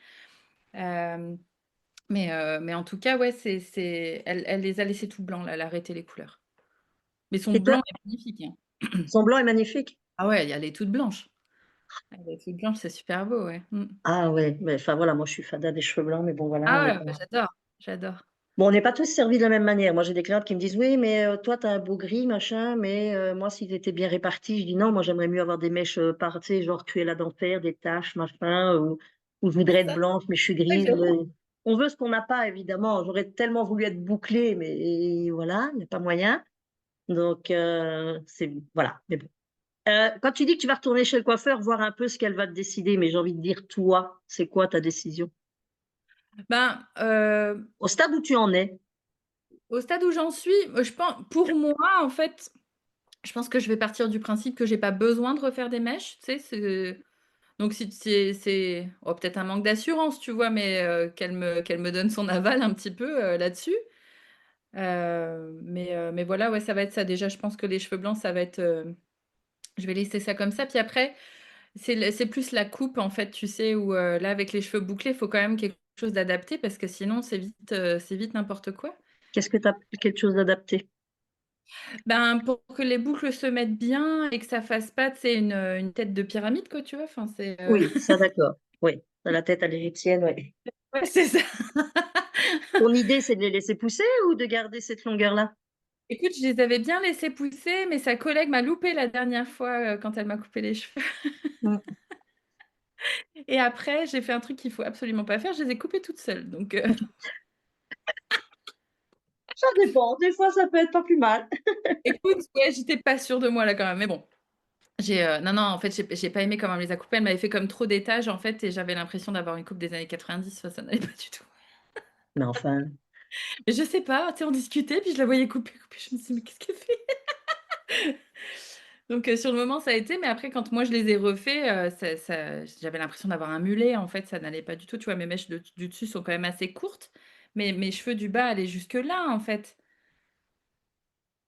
Hem, mais en tout cas, ouais, elle les a laissés tout blancs là, elle a arrêté les couleurs. Mais son Et toi, blanc est magnifique, hein. son blanc est magnifique? Ah ouais, elle est toute blanche. Elle est toute blanche, c'est super beau, ouais. Mmh. Ah ouais, mais enfin voilà, moi je suis fada des cheveux blancs, mais bon voilà, on Ah n'est ouais, pas bah, j'adore, j'adore. bon, on n'est pas tous servis de la même manière. Moi, j'ai des clientes qui me disent: «Oui, mais toi, tu as un beau gris, machin, mais moi, s'ils étaient bien répartis», je dis: «Non, moi, j'aimerais mieux avoir des mèches, par tu sais, genre Cruella de l'enfer, des taches, machin, ou je C'est voudrais être ça, blanche, mais je suis ouais, grise». j'avoue. On veut ce qu'on n'a pas, évidemment. J'aurais tellement voulu être bouclée, mais voilà, il y a pas moyen. Donc c'est voilà, mais bon. Quand tu dis que tu vas retourner chez le coiffeur, voir un peu ce qu'elle va te décider, mais j'ai envie de dire, toi, c'est quoi ta décision? Ben, Au stade où tu en es, au stade où j'en suis, je pen pour moi, en fait, je pense que je vais partir du principe que j'ai pas besoin de refaire des mèches, tu sais? Donc si c'est oh peut-être un manque d'assurance, tu vois? Mais qu'elle me donne son aval un petit peu, là-dessus. Mais voilà, ouais, ça va être ça. Déjà, je pense que les cheveux blancs, ça va être, je vais laisser ça comme ça. Puis après, c'est plus la coupe, en fait, tu sais? Où, là, avec les cheveux bouclés, il faut quand même quelque chose d'adapté parce que sinon c'est vite n'importe quoi. qu'est-ce que tu as quelque chose d'adapté? Ben, pour que les boucles se mettent bien et que ça fasse pas, tu sais, une tête de pyramide, quoi, tu vois? Enfin, Oui, ça d'accord. Oui, tu la tête à l'égyptienne, oui. ouais, c'est ça. Ton idée, c'est de les laisser pousser ou de garder cette longueur-là? Écoute, je les avais bien laissés pousser, mais sa collègue m'a loupé la dernière fois, quand elle m'a coupé les cheveux Mmh. et après, j'ai fait un truc qu'il faut absolument pas faire, je les ai coupés toute seule, donc Ça dépend, des fois ça peut être pas plus mal. écoute, ouais, j'étais pas sûre de moi là quand même, mais bon, non, non, en fait, j'ai pas aimé comment elle me les a coupés, elle m'avait fait comme trop d'étages en fait et j'avais l'impression d'avoir une coupe des années 90, ça n'allait pas du tout. Mais enfin, Et je sais pas, tu sais, on discutait, puis je la voyais couper, couper, je me suis dit: «Mais qu'est-ce qu'elle fait?» Donc sur le moment, ça a été, mais après quand moi je les ai refaits, ça j'avais l'impression d'avoir un mulet, en fait, ça n'allait pas du tout, tu vois? Mes mèches du dessus sont quand même assez courtes, mais mes cheveux du bas allaient jusque là, en fait.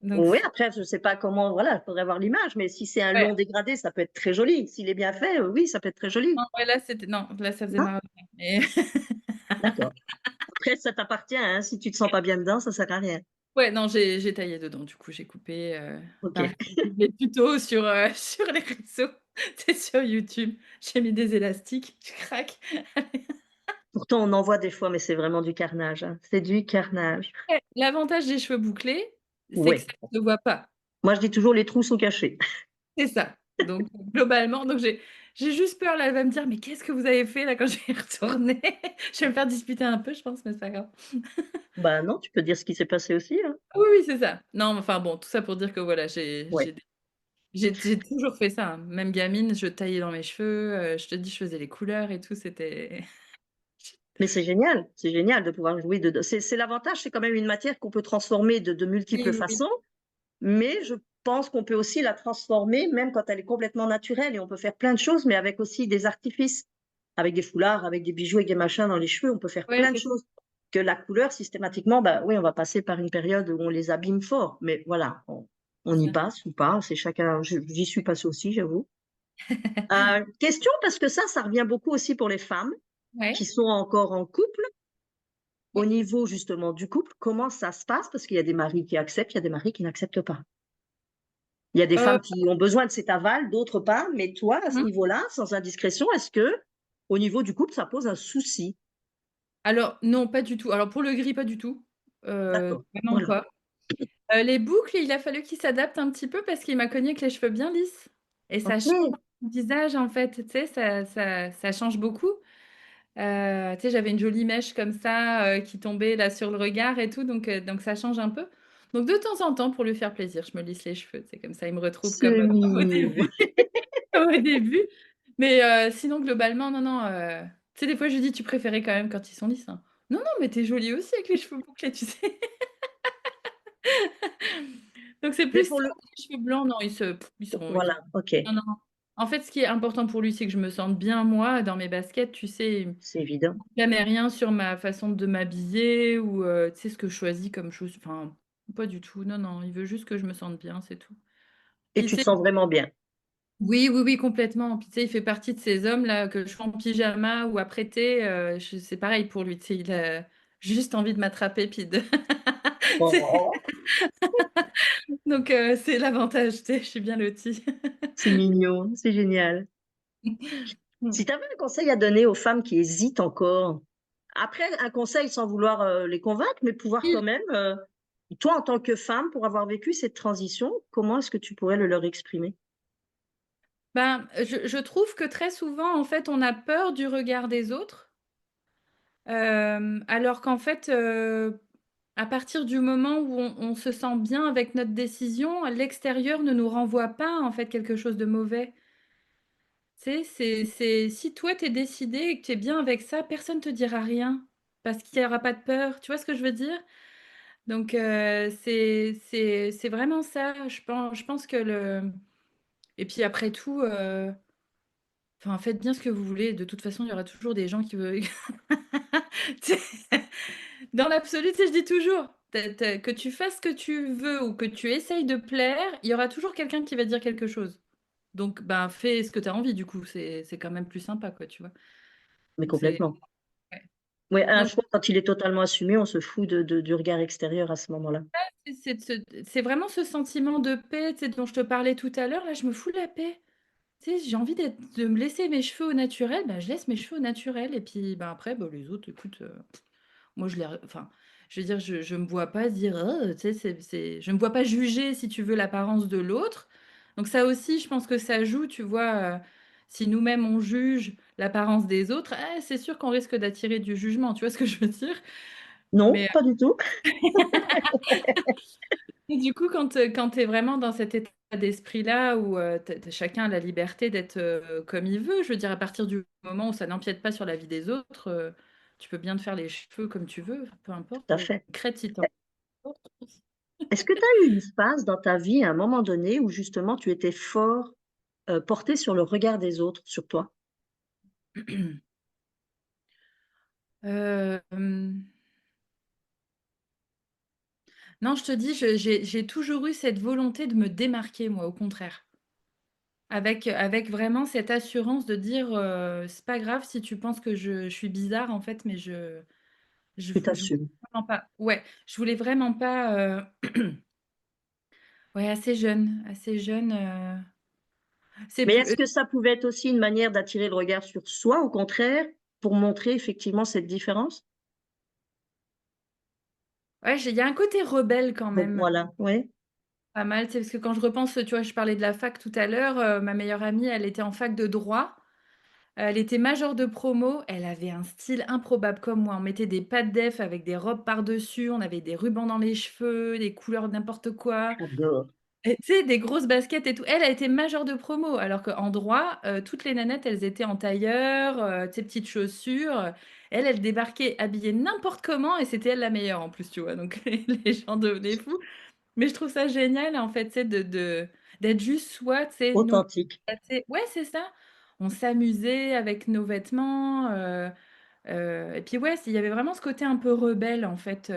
Donc oui, après je sais pas comment voilà, il faudrait voir l'image, mais si c'est un ouais, long dégradé, ça peut être très joli. S'il est bien fait, oui, ça peut être très joli. non, ouais, là, c'était non, là, ça faisait Ah, marronnier, mais d'accord. Après ça t'appartient, hein, si tu te sens pas bien dedans, ça sert à rien. ouais, non, j'ai taillé dedans, du coup, j'ai coupé, pareil, OK. j'ai vu des tutos sur, sur les réseaux, tu sais, sur YouTube. J'ai mis des élastiques, je craque. Pourtant on en voit des fois, mais c'est vraiment du carnage, hein. C'est du carnage. Ouais, l'avantage des cheveux bouclés, c'est que Oui. ça ne se voit pas. Moi je dis toujours: «Les trous sont cachés». C'est ça. Donc globalement, j'ai juste peur là, elle va me dire: «Mais qu'est-ce que vous avez fait là?» quand je vais y retourner. Je vais me faire disputer un peu, je pense, mais c'est pas grave. Bah non, tu peux dire ce qui s'est passé aussi, hein. Oui, oui, c'est ça. Non, mais enfin bon, tout ça pour dire que voilà, Ouais. j'ai toujours fait ça, hein. Même gamine, je taillais dans mes cheveux, je te dis, je faisais les couleurs et tout, c'était Mais c'est génial de pouvoir jouer de c'est l'avantage, c'est quand même une matière qu'on peut transformer de oui, multiples oui, oui. façons, mais je pense qu'on peut aussi la transformer même quand elle est complètement naturelle et on peut faire plein de choses, mais avec aussi des artifices. Avec des foulards, avec des bijoux, avec des machins dans les cheveux, on peut faire Ouais, plein de c'est choses. Que la couleur systématiquement, bah, oui, on va passer par une période où on les abîme fort, mais voilà, on y ça. passe ou pas, c'est chacun j'y suis passée aussi, j'avoue. Question parce que ça revient beaucoup aussi pour les femmes qui Ouais, sont encore en couple. Au oui. niveau justement du couple, comment ça se passe? Parce qu'il y a des maris qui acceptent, il y a des maris qui n'acceptent pas. Il y a des Heu, femmes qui ont besoin de cet aval, d'autres pas. Mais toi, à ce mmh. niveau-là, sans indiscrétion, est-ce que, au niveau du couple, ça pose un souci? Alors non, pas du tout. Alors pour le gris, pas du tout, D'accord, vraiment voilà. pas. Les boucles, il a fallu qu'il s'adapte un petit peu parce qu'il m'a cogné avec les cheveux bien lisses et ça change OK. le visage, en fait, tu sais, ça change beaucoup. Tu sais, j'avais une jolie mèche comme ça, qui tombait là sur le regard et tout, donc ça change un peu. Donc de temps en temps, pour lui faire plaisir, je me lisse les cheveux, c'est comme ça il me retrouve comme, C'est comme au mignon. début comme au début. Mais sinon globalement, non, non, tu sais, des fois je lui dis: «Tu préférais quand même quand ils sont lisses, hein?» «Non, non, mais tu es jolie aussi avec les cheveux bouclés, tu sais?» Donc c'est Mais plus pour ça, le les cheveux blancs, non, ils voilà, OK, non, non. En fait, ce qui est important pour lui, c'est que je me sente bien moi dans mes baskets, tu sais? c'est évident. Jamais rien sur ma façon de m'habiller ou tu sais, ce que je choisis comme chauss enfin, pas du tout. Non, non, il veut juste que je me sente bien, c'est tout. Et Puis tu tu te sais sens vraiment bien? Oui, oui, oui, complètement. Puis tu sais, il fait partie de ces hommes-là que je sois en pyjama ou apprêté, c'est pareil pour lui. Tu sais, il a juste envie de m'attraper puis de c'est Oh, donc c'est l'avantage, tu sais, je suis bien lotie. c'est mignon, c'est génial. Si tu avais un conseil à donner aux femmes qui hésitent encore, après un conseil sans vouloir, les convaincre, mais pouvoir quand même, toi en tant que femme, pour avoir vécu cette transition, comment est-ce que tu pourrais le leur exprimer? Ben, je trouve que très souvent, en fait, on a peur du regard des autres, alors qu'en fait, à partir du moment où on se sent bien avec notre décision, l'extérieur ne nous renvoie pas, en fait, quelque chose de mauvais. Tu sais, c'est si toi, tu es décidé et que tu es bien avec ça, personne te dira rien parce qu'il y aura pas de peur. Tu vois ce que je veux dire? Donc c'est vraiment ça. Je pense que le et puis après tout, enfin, faites bien ce que vous voulez. De toute façon, il y aura toujours des gens qui veulent tu sais? Dans l'absolu, tu sais, je dis toujours, tu que tu fasses ce que tu veux ou que tu essayes de plaire, il y aura toujours quelqu'un qui va dire quelque chose. Donc ben, fais ce que tu as envie du coup, c'est quand même plus sympa quoi, tu vois? Mais Donc c'est complètement. ouais. Ouais, un Donc choix quand il est totalement assumé, on se fout du regard extérieur à ce moment-là. c'est vraiment ce sentiment de paix, tu sais, dont je te parlais tout à l'heure, là, je me fous la paix. Tu sais, j'ai envie de me laisser mes cheveux au naturel, bah, je laisse mes cheveux au naturel et puis, ben, après, bah, les autres, écoute, moi, enfin, je veux dire, je me vois pas dire: «Oh», tu sais, je me vois pas juger, si tu veux, l'apparence de l'autre. Donc ça aussi, je pense que ça joue, tu vois? Si nous-mêmes, on juge l'apparence des autres, c'est sûr qu'on risque d'attirer du jugement, tu vois ce que je veux dire? Non, Mais pas du tout. et du coup, quand tu es vraiment dans cet état d'esprit-là où, tu chacun a la liberté d'être, comme il veut, je veux dire à partir du moment où ça n'empiète pas sur la vie des autres, tu peux bien te faire les cheveux comme tu veux, peu importe, Tout à fait. crête si tu E est-ce que tu as eu une phase dans ta vie, à un moment donné, où justement tu étais fort, portée sur le regard des autres sur toi? Hem, non, je te dis, j'ai toujours eu cette volonté de me démarquer moi, au contraire. Avec vraiment cette assurance de dire, «C'est pas grave si tu penses que je suis bizarre en fait, mais Tu je voulais t'assumes. vraiment pas» ouais, je voulais vraiment pas, ouais, assez jeune, c'est Mais plus, est-ce que ça pouvait être aussi une manière d'attirer le regard sur soi, au contraire, pour montrer effectivement cette différence? ouais, j'ai il y a un côté rebelle quand Donc même, voilà, ouais, pas mal, tu sais? Parce que quand je repense, tu vois, je parlais de la fac tout à l'heure, ma meilleure amie, elle était en fac de droit. Elle était majeure de promo, elle avait un style improbable comme moi. On mettait des pas de def avec des robes par-dessus, on avait des rubans dans les cheveux, des couleurs n'importe quoi j'adore. et tu sais, des grosses baskets et tout. Elle, elle était majeure de promo, alors qu'en droit, toutes les nanettes, elles étaient en tailleur, tu sais, petites chaussures. Elle, elle débarquait habillée n'importe comment et c'était elle la meilleure en plus, tu vois? Donc les gens devenaient fous. Mais je trouve ça génial, en fait, tu sais, d'être juste soi, tu sais, nous, Authentique. bah, tu sais ouais, c'est ça. On s'amusait avec nos vêtements, et puis, ouais, il y avait vraiment ce côté un peu rebelle, en fait,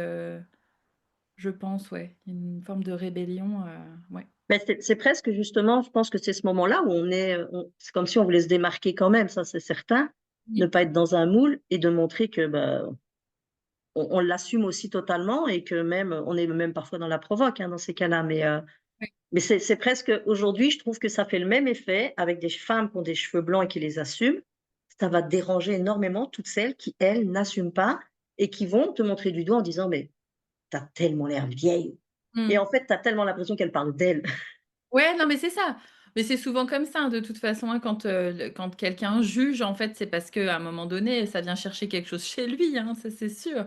je pense, ouais. Une forme de rébellion, ouais. Mais c'est presque justement, je pense que c'est ce moment-là où on est, c'est comme si on voulait se démarquer quand même, ça c'est certain. Ne Oui, pas être dans un moule et de montrer que, bah, on l'assume aussi totalement et que même on est même parfois dans la provoque, hein, dans ces cas-là. ouais. Mais c'est presque aujourd'hui, je trouve que ça fait le même effet avec des femmes qui ont des cheveux blancs et qui les assument. Ça va déranger énormément toutes celles qui, elles, n'assument pas et qui vont te montrer du doigt en disant: «Mais tu as tellement l'air vieille» et Mmh. en fait, tu as tellement l'impression qu'elles parlent d'elles. Ouais, non, mais c'est ça. Mais c'est souvent comme ça, hein, de toute façon, hein, quand quelqu'un juge, en fait, c'est parce qu'à un moment donné, ça vient chercher quelque chose chez lui, hein, ça, c'est sûr,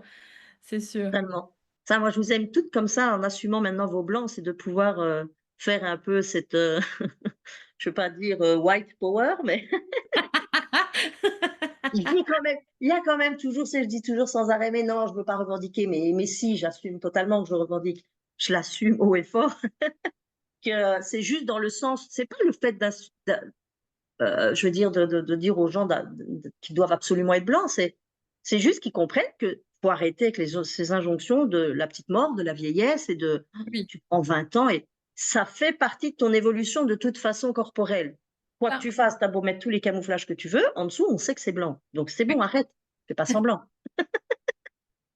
c'est sûr. Totalement. Ça, moi, je vous aime toutes comme ça en assumant maintenant vos blancs, c'est de pouvoir, faire un peu cette, je veux pas dire, white power, mais il y a quand même toujours, c'est je dis toujours sans arrêt: «Mais non, je veux pas revendiquer», mais si, j'assume totalement que je revendique. Je l'assume haut et fort que c'est juste dans le sens c'est pas le fait je veux dire de dire aux gens qu'ils doivent absolument être blancs, c'est juste qu'ils comprennent que faut arrêter avec ces injonctions de la petite mort, de la vieillesse et de Oui. tu prends 20 ans et ça fait partie de ton évolution de toute façon corporelle. Quoi que Ah, tu fasses, tu as beau mettre tous les camouflages que tu veux, en dessous, on sait que c'est blanc. Donc c'est bon, ouais. arrête, fais pas semblant.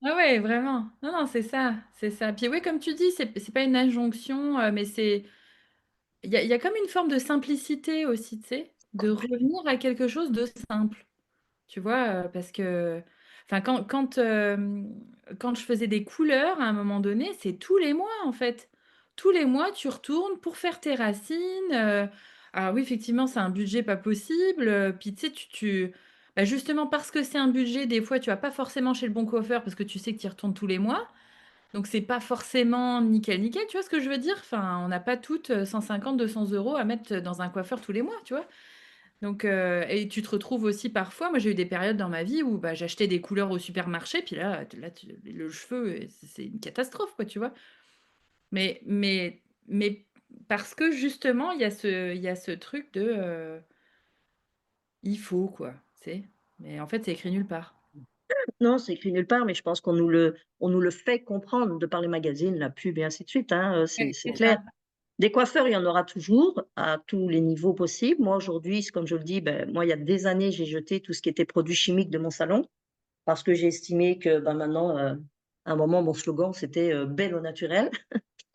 Ah ouais, vraiment. Non, non, c'est ça, c'est ça. Puis oui, comme tu dis, c'est pas une injonction, mais il y a comme une forme de simplicité aussi, tu sais, de revenir à quelque chose de simple. Tu vois, parce que, enfin, quand je faisais des couleurs, à un moment donné, c'est tous les mois, en fait. Tous les mois, tu retournes pour faire tes racines. Alors oui, effectivement, c'est un budget pas possible. Puis tu sais, bah, justement, parce que c'est un budget, des fois, tu vas pas forcément chez le bon coiffeur parce que tu sais que tu y retournes tous les mois. Donc, c'est pas forcément nickel, nickel. Tu vois ce que je veux dire? Enfin, on n'a pas toutes 150, 200 euros à mettre dans un coiffeur tous les mois, tu vois? Donc, et tu te retrouves aussi parfois, moi j'ai eu des périodes dans ma vie où bah, j'achetais des couleurs au supermarché, puis le cheveu, c'est une catastrophe, quoi, tu vois. Mais parce que justement, il y a ce truc de il faut, quoi, tu sais. Mais en fait, c'est écrit nulle part. Non, c'est écrit nulle part, mais je pense qu'on nous le fait comprendre de par les magazines, la pub et ainsi de suite, hein, c'est Ouais, c'est c'est clair. ça. Des coiffeurs, il y en aura toujours, à tous les niveaux possibles. Moi, aujourd'hui, comme je le dis, ben, moi, il y a des années, j'ai jeté tout ce qui était produits chimiques de mon salon parce que j'ai estimé que ben, maintenant, à un moment, mon slogan, c'était belle au naturel,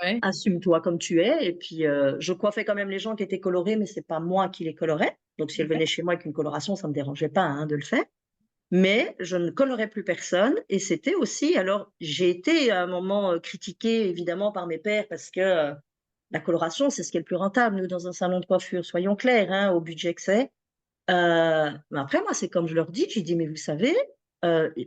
Ouais, assume-toi comme tu es. Et puis, je coiffais quand même les gens qui étaient colorés, mais c'est pas moi qui les colorais. Donc, si elles ouais. venaient chez moi avec une coloration, ça me dérangeait pas hein, de le faire. Mais je ne colorais plus personne et c'était aussi alors j'ai été à un moment, critiquée évidemment par mes pairs parce que, la coloration, c'est ce qui est le plus rentable, nous, dans un salon de coiffure, soyons clairs, hein, au budget que c'est. Mais après moi, c'est comme je leur dis, j'ai dit: «Mais vous savez,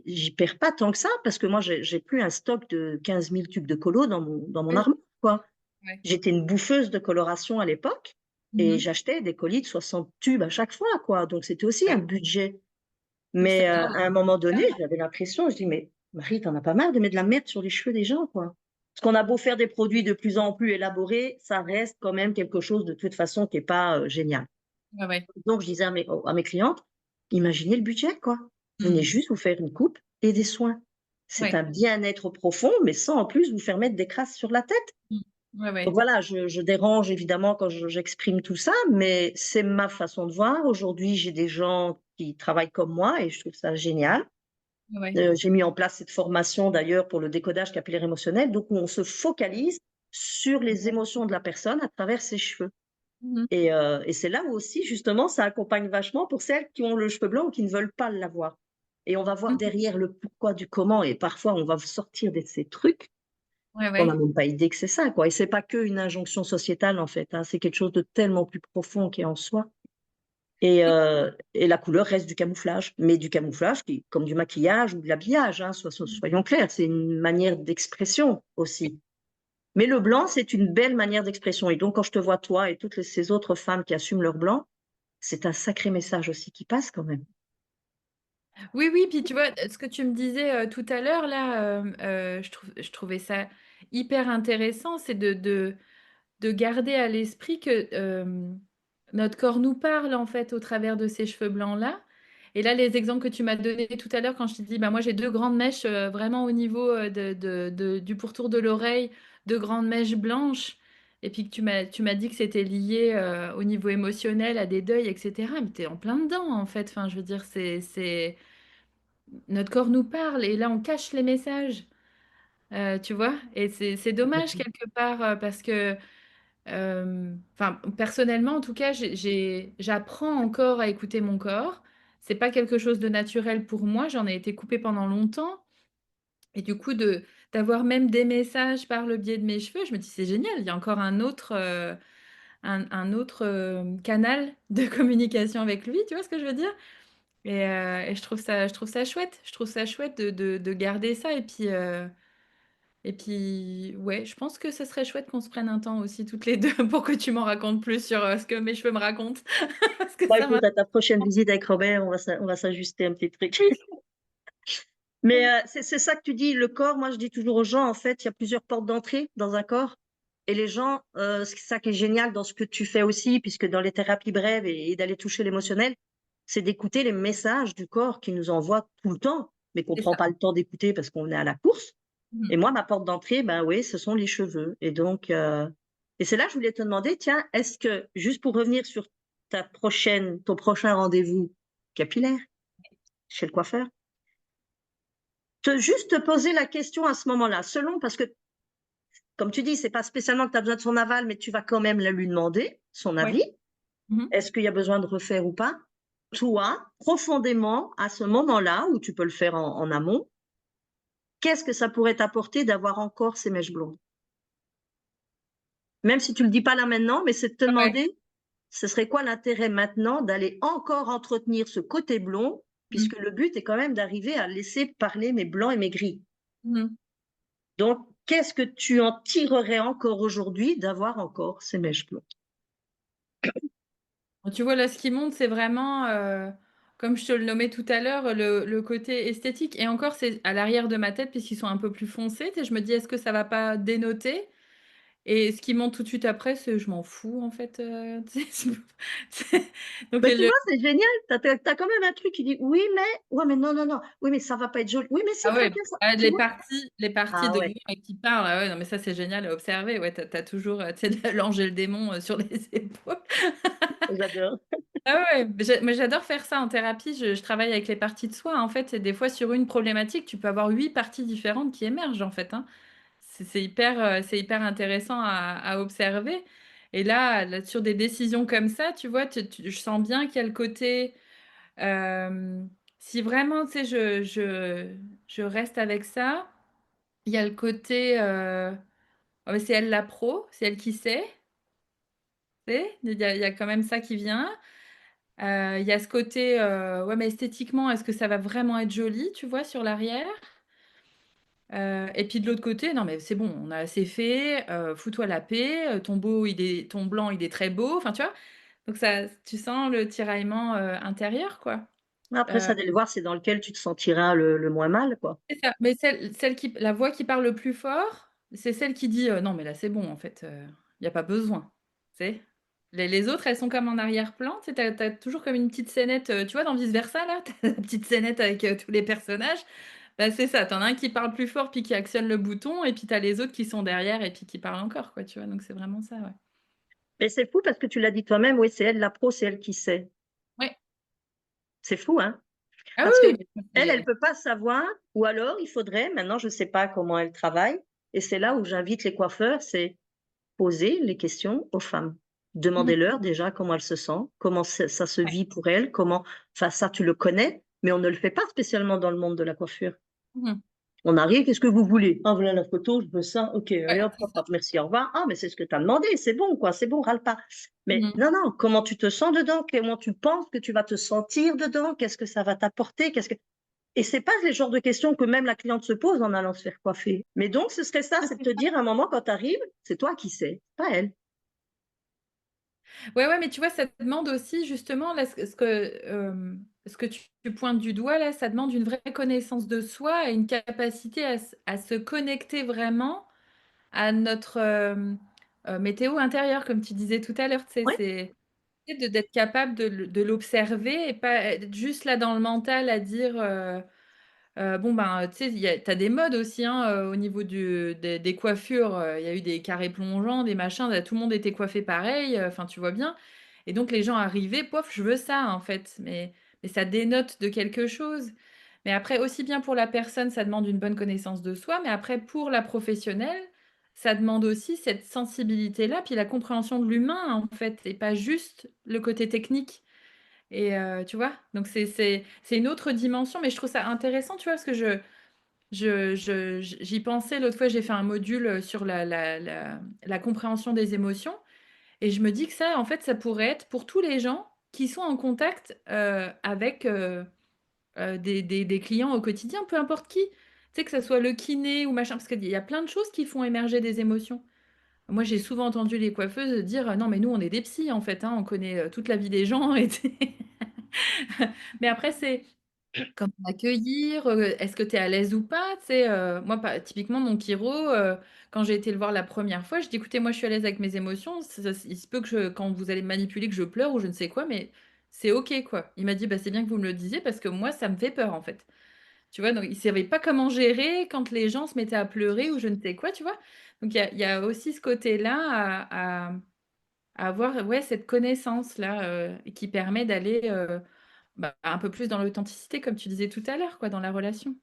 j'y perds pas tant que ça parce que moi j'ai plus un stock de 15 000 tubes de colo dans mon Oui, armoire, quoi». ouais. J'étais une bouffeuse de coloration à l'époque et Mhm. j'achetais des colis de 60 tubes à chaque fois, quoi, donc c'était aussi un Ouais. budget. Oui, puis ça Mais, vient à un moment donné, là. j'avais l'impression, je dis: «Mais Marie, tu en as pas marre de mettre de la merde sur les cheveux des gens, quoi?» Parce qu'on a beau faire des produits de plus en plus élaborés, ça reste quand même quelque chose de toute façon qui est pas, génial. Ouais, ouais. Donc je disais à mes clientes: «Imaginez le budget, quoi. Venez Mhm. juste vous faire une coupe et des soins. C'est un Ouais. bien-être profond, mais sans en plus vous faire mettre des crasses sur la tête». Mhm. Ouais, Donc ouais. voilà, je dérange évidemment quand j'exprime tout ça, mais c'est ma façon de voir. Aujourd'hui, j'ai des gens qui travaillent comme moi et je trouve ça génial. Ouais, ouais. J'ai mis en place cette formation d'ailleurs pour le décodage capillaire émotionnel, donc où on se focalise sur les émotions de la personne à travers ses cheveux. Mhm. Et c'est là où aussi justement ça accompagne vachement pour celles qui ont le cheveu blanc ou qui ne veulent pas l'avoir. Et on va voir Mhm. derrière le pourquoi du comment et parfois on va sortir de ces trucs Ouais, qu'on n'a ouais. même pas idée que c'est ça, quoi. Et c'est pas qu'une injonction sociétale en fait, hein, c'est quelque chose de tellement plus profond qui est en soi. Et la couleur reste du camouflage, mais du camouflage qui comme du maquillage ou de l'habillage, hein, soyons clairs, c'est une manière d'expression aussi. Mais le blanc, c'est une belle manière d'expression et donc quand je te vois toi et toutes ces autres femmes qui assument leur blanc, c'est un sacré message aussi qui passe quand même. Oui, oui, puis tu vois, ce que tu me disais, tout à l'heure là, je trouvais ça hyper intéressant, c'est de garder à l'esprit que, notre corps nous parle, en fait, au travers de ces cheveux blancs-là. Et là, les exemples que tu m'as donnés tout à l'heure quand je t'ai dit: «Bah, moi, j'ai 2 grandes mèches, vraiment au niveau, du pourtour de l'oreille, 2 grandes mèches blanches» et puis que tu m'as dit que c'était lié, au niveau émotionnel à des deuils et cetera. Mais tu es en plein dedans, en fait. Enfin, je veux dire, c'est notre corps nous parle et là, on cache les messages, tu vois? Et c'est dommage quelque part, parce que, enfin, personnellement, en tout cas, j'apprends encore à écouter mon corps. C'est pas quelque chose de naturel pour moi, j'en ai été coupée pendant longtemps et du coup d'avoir même des messages par le biais de mes cheveux, je me dis: «C'est génial, il y a encore un autre, canal de communication avec lui», tu vois ce que je veux dire? Et je trouve ça chouette. Je trouve ça chouette de garder ça et puis, ouais, je pense que ce serait chouette qu'on se prenne un temps aussi toutes les 2 pour que tu m'en racontes plus sur, ce que mes cheveux me racontent. Parce que Bah, ça m'a écoute, à ta prochaine visite avec Robert, on va s'ajuster un petit truc. oui. Mais, c'est ça que tu dis, le corps, moi je dis toujours aux gens, en fait, il y a plusieurs portes d'entrée dans un corps et les gens, c'est ça qui est génial dans ce que tu fais aussi, puisque dans les thérapies brèves et d'aller toucher l'émotionnel, c'est d'écouter les messages du corps qui nous envoie tout le temps, mais qu'on C'est prend ça. pas le temps d'écouter parce qu'on est à la course. Mmh. Et moi, ma porte d'entrée, ben oui, ce sont les cheveux. Et donc, et c'est là que je voulais te demander, tiens, est-ce que, juste pour revenir sur ton prochain rendez-vous capillaire chez le coiffeur, juste te poser la question à ce moment-là, selon, parce que, comme tu dis, c'est pas spécialement que tu as besoin de son aval, mais tu vas quand même lui demander son Ouais. avis. Mmh. Est-ce qu'il y a besoin de refaire ou pas? Toi, profondément, à ce moment-là, où tu peux le faire en amont, qu'est-ce que ça pourrait t'apporter d'avoir encore ces mèches blondes? Même si tu le dis pas là maintenant, mais c'est de te Ouais. demander, ce serait quoi l'intérêt maintenant d'aller encore entretenir ce côté blond, Mmh. puisque le but est quand même d'arriver à laisser parler mes blancs et mes gris. Mmh. Donc, qu'est-ce que tu en tirerais encore aujourd'hui d'avoir encore ces mèches blondes? Tu vois, là, ce qui monte, c'est vraiment, comme je te le nommais tout à l'heure, le côté esthétique et encore, c'est à l'arrière de ma tête puisqu'ils sont un peu plus foncés, tu sais, je me dis: «Est-ce que ça va pas dénoter?» Et ce qui monte tout de suite après, c'est je m'en fous, en fait, tu sais, c'est donc Mais tu le vois, c'est génial, tu as quand même un truc qui dit: «Oui, mais, ouais, mais non, non, non, oui, mais ça va pas être joli. Oui, mais c'est ah très ouais, bien ça». ah Tu les vois? parties Ah de ouais, moi qui parlent, ah ouais, non, mais ça, c'est génial à observer, ouais, tu as toujours, tu sais, de l'ange et le démon, sur les épaules. j'adore. Ah ouais, mais j'adore faire ça en thérapie, je travaille avec les parties de soi, en fait et des fois sur une problématique, tu peux avoir 8 parties différentes qui émergent, en fait, hein. C'est hyper intéressant à observer et là, sur des décisions comme ça, tu vois, je sens bien qu'il y a le côté, si vraiment, tu sais, je reste avec ça, il y a le côté, «Oh mais c'est elle la pro, c'est elle qui sait», tu sais? Il y a quand même ça qui vient. Il y a ce côté, ouais, mais esthétiquement, est-ce que ça va vraiment être joli, tu vois, sur l'arrière? Et puis de l'autre côté, non mais c'est bon, on a assez fait, fous-toi la paix, ton blanc, il est très beau, enfin, tu vois? Donc ça tu sens le tiraillement, intérieur, quoi. Après Heu, ça, d'aller voir c'est dans lequel tu te sentiras le moins mal, quoi. c'est ça, mais celle qui la voix qui parle le plus fort, c'est celle qui dit: «Non mais là, c'est bon en fait, il y a pas besoin». Tu sais? Les autres, elles sont comme en arrière-plan, tu sais, tu as toujours comme une petite scénette, tu vois dans Vice Versa là? Tu as la petite scénette avec, tous les personnages. Bah, c'est ça, tu en as un qui parle plus fort puis qui actionne le bouton et puis tu as les autres qui sont derrière et puis qui parlent encore quoi, tu vois? Donc c'est vraiment ça, ouais. Mais c'est fou parce que tu l'as dit toi-même, oui, c'est elle la pro, c'est elle qui sait. Ouais. C'est fou, hein? Ah Parce oui, qu'elle, oui, mais ça elle c'est peut pas savoir, ou alors il faudrait, maintenant je sais pas comment elle travaille, et c'est là où j'invite les coiffeurs, c'est poser les questions aux femmes. mmh mh. Demandez-leur déjà comment elles se sentent, comment ça se Ouais. vit pour elles, comment, enfin ça tu le connais, mais on ne le fait pas spécialement dans le monde de la coiffure. Mmh mh. On arrive, qu'est-ce que vous voulez? Ah, voilà la photo, je veux ça, ok, Ouais, allez hop, c'est hop, ça. hop, merci, au revoir. Ah, mais c'est ce que tu as demandé, c'est bon, quoi, c'est bon, râle pas. Mmh Mais mh. non, non, comment tu te sens dedans? Comment tu penses que tu vas te sentir dedans? Qu'est-ce que ça va t'apporter? Et c'est pas les genres de questions que même la cliente se pose en allant se faire coiffer. Mais donc, ce serait ça, Ah, c'est de c'est te ça. dire à un moment quand tu arrives, c'est toi qui sais, pas elle. Ouais, ouais, mais tu vois, ça demande aussi justement là ce que tu pointes du doigt là, ça demande une vraie connaissance de soi et une capacité à se connecter vraiment à notre, météo intérieure comme tu disais tout à l'heure, tu sais? Ouais, C'est d'être capable de l'observer et pas être juste là dans le mental à dire, bon, ben, tu sais, tu as des modes aussi, hein, au niveau des coiffures, il y a eu des carrés plongeants, des machins, là, tout le monde était coiffé pareil, enfin, tu vois bien et donc les gens arrivaient: «Pof, je veux ça, en fait», mais ça dénote de quelque chose. Mais après, aussi bien pour la personne, ça demande une bonne connaissance de soi, mais après pour la professionnelle, ça demande aussi cette sensibilité-là, puis la compréhension de l'humain, en fait et pas juste le côté technique. Et tu vois? Donc c'est une autre dimension, mais je trouve ça intéressant, tu vois? Parce que j'y pensais l'autre fois, j'ai fait un module, sur la compréhension des émotions et je me dis que ça, en fait, ça pourrait être pour tous les gens qui sont en contact, avec, des clients au quotidien, peu importe qui. Tu sais, que ça soit le kiné ou machin, parce qu'il y a plein de choses qui font émerger des émotions. Moi, j'ai souvent entendu les coiffeuses dire: «Non mais nous, on est des psys, en fait, hein, on connaît, toute la vie des gens et tu mais après, c'est comment accueillir, est-ce que tu es à l'aise ou pas? Tu sais, moi, typiquement, mon chiro, quand j'ai été le voir la première fois, je dis: «Écoutez, moi, je suis à l'aise avec mes émotions, il se peut que quand vous allez me manipuler, que je pleure ou je ne sais quoi, mais c'est OK, quoi». Il m'a dit: «Bah, c'est bien que vous me le disiez parce que moi, ça me fait peur, en fait». Tu vois? Donc il savait pas comment gérer quand les gens se mettaient à pleurer ou je ne sais quoi, tu vois? Donc il y a aussi ce côté-là à à avoir, ouais, cette connaissance-là, qui permet d'aller, bah, un peu plus dans l'authenticité comme tu disais tout à l'heure quoi, dans la relation.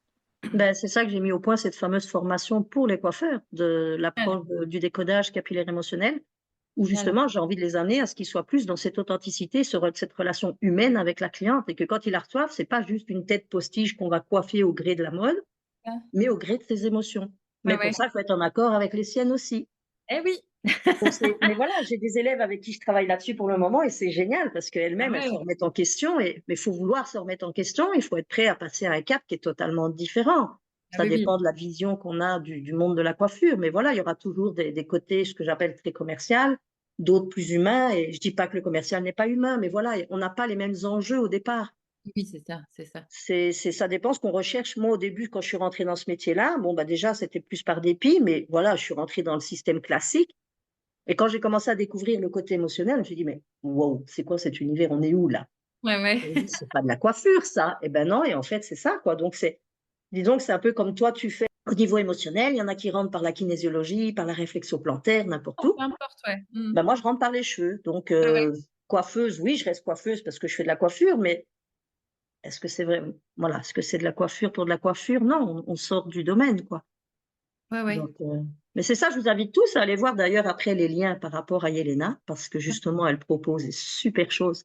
Ben, c'est ça que j'ai mis au point, cette fameuse formation pour les coiffeurs, de Génial, l'approche du décodage capillaire émotionnel, où génial. justement j'ai envie de les amener à ce qu'ils soient plus dans cette authenticité, cette relation humaine avec la cliente, et que quand ils la reçoivent, c'est pas juste une tête postiche qu'on va coiffer au gré de la mode, Ouais, mais au gré de ses émotions. ouais, Mais pour ouais. ça, il faut être en accord avec les siennes aussi. Eh oui! Donc mais voilà, j'ai des élèves avec qui je travaille là-dessus pour le moment et c'est génial parce Ah qu'elles-mêmes, elles se ouais, remettent en question mais il faut vouloir se remettre en question, il faut être prêt à passer à un cap qui est totalement différent. ah Ça oui, oui. dépend de la vision qu'on a du monde de la coiffure, mais voilà, il y aura toujours des côtés, ce que j'appelle très commercial, d'autres plus humains et je dis pas que le commercial n'est pas humain, mais voilà, on n'a pas les mêmes enjeux au départ. Oui, c'est ça, c'est ça. Ça dépend ce qu'on recherche. Moi, au début, quand je suis rentrée dans ce métier-là, bon, bah, déjà, c'était plus par dépit, mais voilà, je suis rentrée dans le système classique et quand j'ai commencé à découvrir le côté émotionnel, je me suis dit: «Mais waouh, c'est quoi cet univers? On est où là?» Ouais, ouais. Je me dis: «C'est pas de la coiffure ça». Et ben non et en fait, c'est ça quoi. Donc disons que c'est un peu comme toi tu fais au niveau émotionnel, il y en a qui rentrent par la kinésiologie, par la réflexo-plantaire, n'importe Oh, où. peu importe, ouais. Mmh. Ben moi, je rentre par les cheveux. Donc Ouais, ouais. coiffeuse, oui, je reste coiffeuse parce que je fais de la coiffure, mais est-ce que c'est vrai voilà, est-ce que c'est de la coiffure pour de la coiffure? Non, on sort du domaine quoi. Ouais, ouais. Donc mais c'est ça, je vous invite tous à aller voir d'ailleurs après les liens par rapport à Yelena parce que justement elle propose des super choses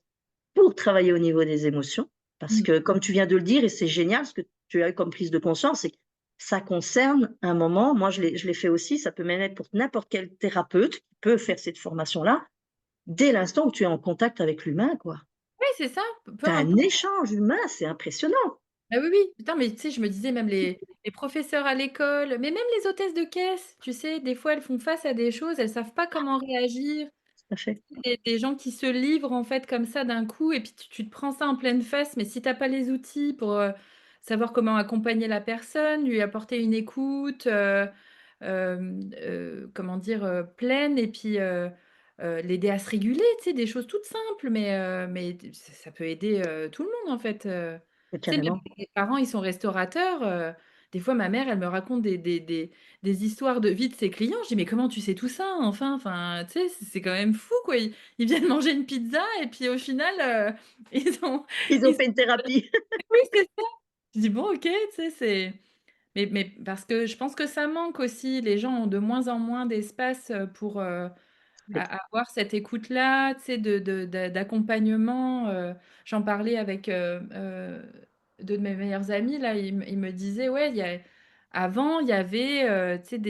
pour travailler au niveau des émotions. Parce Mmh. que comme tu viens de le dire et c'est génial ce que tu as eu comme prise de conscience, c'est que ça concerne un moment, moi je l'ai fait aussi, ça peut même être pour n'importe quel thérapeute qui peut faire cette formation-là, dès l'instant où tu es en contact avec l'humain quoi. Ouais, c'est ça, peu Tu as un importe. échange humain, c'est impressionnant. Ah oui, oui. Putain, mais tu sais, je me disais même les professeurs à l'école, mais même les hôtesses de caisse, tu sais, des fois, elles font face à des choses, elles savent pas comment réagir. Tout à fait. Des gens qui se livrent, en fait, comme ça, d'un coup et puis tu te prends ça en pleine face, mais si tu as pas les outils pour, savoir comment accompagner la personne, lui apporter une écoute, comment dire? Pleine et puis, l'aider à se réguler, tu sais? Des choses toutes simples, mais ça peut aider, tout le monde, en fait, tu sais? Même Carrément. mes parents, ils sont restaurateurs, des fois, ma mère, elle me raconte des histoires de vie de ses clients. Je dis: «Mais comment tu sais tout ça, enfin?» Enfin, tu sais, c'est quand même fou, quoi. Ils viennent manger une pizza et puis au final, ils ont Ils ont ils fait une thérapie. oui, c'est ça. Je dis: «Bon, OK», tu sais, c'est mais parce que je pense que ça manque aussi. Les gens ont de moins en moins d'espace, pour, avoir cette écoute-là, tu sais, d'accompagnement, j'en parlais avec, 2 de mes meilleurs amis là, ils me disaient: «Ouais, avant, il y avait, tu sais,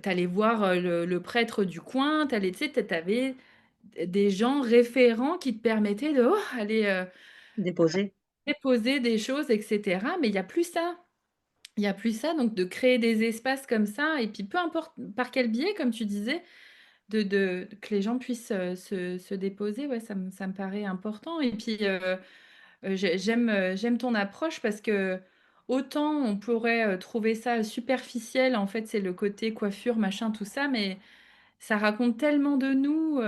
tu allais voir, le prêtre du coin, tu allais tu sais, tu avais des gens référents qui te permettaient de, aller, Déposer. déposer des choses et cetera, mais il y a plus ça. Il y a plus ça, donc de créer des espaces comme ça et puis peu importe par quel biais, comme tu disais, que les gens puissent, se déposer, ouais, ça me paraît important et puis, j'aime ton approche parce que autant on pourrait, trouver ça superficiel, en fait, c'est le côté coiffure, machin, tout ça, mais ça raconte tellement de nous,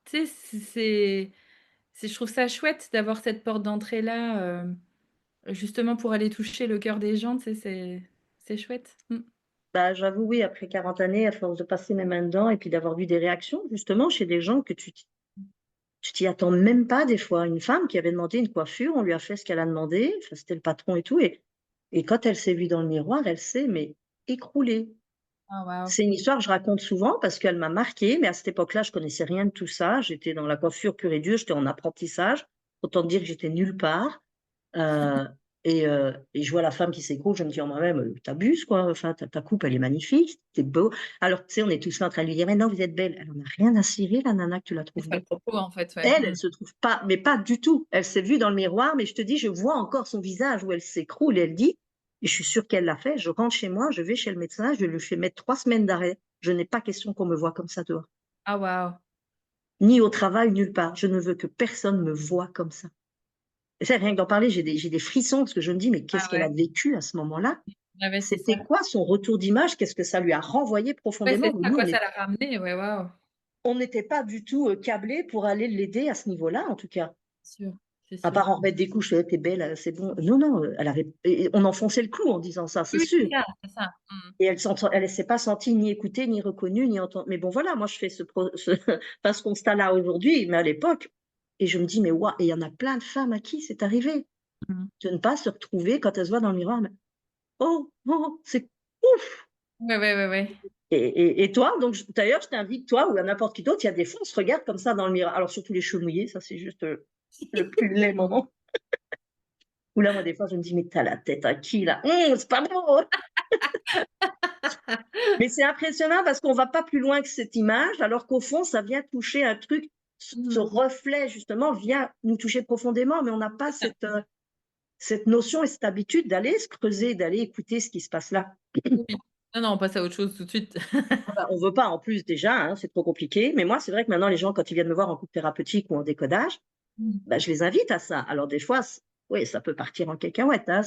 tu sais, je trouve ça chouette d'avoir cette porte d'entrée-là, justement pour aller toucher le cœur des gens, tu sais, c'est chouette. Mmh. Bah, j'avoue, oui, après 40 années, à force de passer mes mains dedans et puis d'avoir vu des réactions justement chez des gens que tu t'y attends même pas des fois. Une femme qui avait demandé une coiffure, on lui a fait ce qu'elle a demandé, enfin, c'était le patron et tout et quand elle s'est vue dans le miroir, elle s'est mais écroulée. Ah waouh! C'est une histoire que je raconte souvent parce qu'elle m'a marquée, mais à cette époque-là, je connaissais rien de tout ça. J'étais dans la coiffure pure et dure, j'étais en apprentissage. Autant dire que j'étais nulle part. Heu et je vois la femme qui s'écroule, je me dis en moi-même: «Tu quoi, enfin ta coupe elle est magnifique, tu beau». Alors tu sais, on est tous là en train de lui dire: «Mais non, vous êtes belle». Elle en a rien à cirer la nana que tu la C'est trouves ça le belle. propos, en fait, ouais. Elle, Mmh. elle se trouve pas mais pas du tout. Elle s'est vue dans le miroir, mais je te dis, je vois encore son visage où elle s'écroule et elle dit et je suis sûre qu'elle l'a fait: «Je rentre chez moi, je vais chez le médecin, je lui fais mettre 3 semaines d'arrêt. Je n'ai pas question qu'on me voie comme ça dehors, Ah waouh! ni au travail, nulle part. Je ne veux que personne me voie comme ça». Et ça, rien que d'en parler, j'ai des frissons parce que je me dis: «Mais Ah qu'est-ce qu'elle ouais. a vécu à ce moment-là?» Ah ouais, c'est ça. C'était quoi son retour d'image? Qu'est-ce que ça lui a renvoyé Ouais, profondément? c'est Mais ça, nous, quoi ça l'a ramené, ouais, waouh. on n'était pas du tout, câblés pour aller l'aider à ce niveau-là, en tout cas. Sûr. c'est À sûr. part en remettre des couches, «Eh, tu belle, c'est bon». Non, non, elle avait et on enfonçait le clou en disant ça, c'est Oui, sûr. c'est ça, c'est ça. Mmh. Et elle s'est pas sentie ni écoutée, ni reconnue, ni entendue. Mais bon, voilà, moi, je fais enfin, ce constat-là aujourd'hui, mais à l'époque et je me dis: «Mais waouh» et il y en a plein de femmes à qui c'est arrivé, Mmh. de ne pas se retrouver quand elles se voient dans le miroir, mais: «Oh, oh, oh, c'est ouf!» Ouais, ouais, ouais, ouais. Et toi, donc d'ailleurs, je t'invite, toi ou à n'importe qui d'autre, il y a des fois, on se regarde comme ça dans le miroir. Alors surtout les cheveux mouillés, ça, c'est juste, le plus laid moment. Où là, moi, des fois, je me dis: «Mais tu as la tête à qui là? C'est pas beau!» Mais c'est impressionnant parce qu'on va pas plus loin que cette image, alors qu'au fond, ça vient toucher un truc, ce Mmh. reflet justement vient nous toucher profondément, mais on n'a pas C'est ça. cette notion et cette habitude d'aller se creuser, d'aller écouter ce qui se passe là. Oui. Non, non, on passe à autre chose tout de suite. Ah bah, on veut pas en plus déjà, hein, c'est trop compliqué. Mais moi, c'est vrai que maintenant les gens quand ils viennent me voir en couple thérapeutique ou en décodage, Mmh. bah, je les invite à ça. Alors des fois, oui, ça peut partir en cacahuète, hein,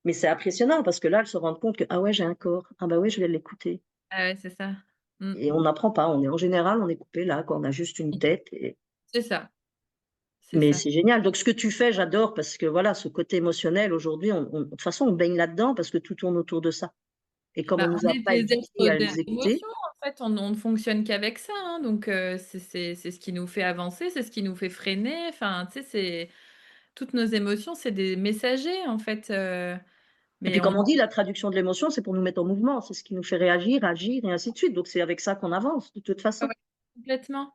mais c'est impressionnant parce que là, elles se rendent compte que: «Ah ouais, j'ai un corps. Ah bah oui, je vais l'écouter». Ah ouais, c'est ça. Mmh. Et on n'apprend pas, on est en général, on est coupé là, quoi, on a juste une tête et C'est ça, c'est mais ça. c'est génial. Donc ce que tu fais, j'adore parce que voilà, ce côté émotionnel aujourd'hui, de toute façon, on baigne là-dedans parce que tout tourne autour de ça. Et comme on Bah, nous on a est pas des éduqués êtres à les écouter, d'émotion, en fait, on ne fonctionne qu'avec ça, hein, donc c'est ce qui nous fait avancer, c'est ce qui nous fait freiner, enfin, tu sais, c'est toutes nos émotions, c'est des messagers, en fait, et puis mais on comme on dit, la traduction de l'émotion, c'est pour nous mettre en mouvement, c'est ce qui nous fait réagir, agir et ainsi de suite. Donc c'est avec ça qu'on avance de toute ouais, façon. ouais, complètement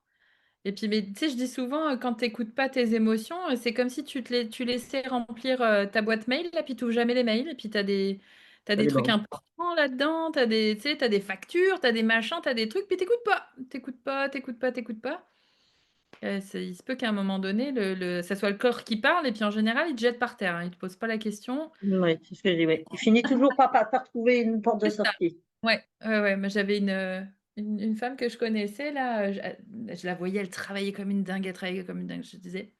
et puis, mais tu sais, je dis souvent, quand tu écoutes pas tes émotions, c'est comme si tu laissais remplir, ta boîte mail, là, puis tu ouvres jamais les mails et puis tu as Ça des trucs déborde. importants là-dedans, tu as des tu sais, tu as des factures, tu as des machins, tu as des trucs, puis tu écoutes pas. Tu écoutes pas, tu écoutes pas, tu écoutes pas. C'est il se peut qu'à un moment donné, ça soit le corps qui parle et puis en général, il te jette par terre, hein. Il te pose pas la question. Oui, c'est ce que je dis, oui. Tu finis toujours par trouver une porte de C'est ça. sortie. Ouais, ouais, ouais. Moi, j'avais une femme que je connaissais là, je la voyais, elle travaillait comme une dingue, elle travaillait comme une dingue. Je disais: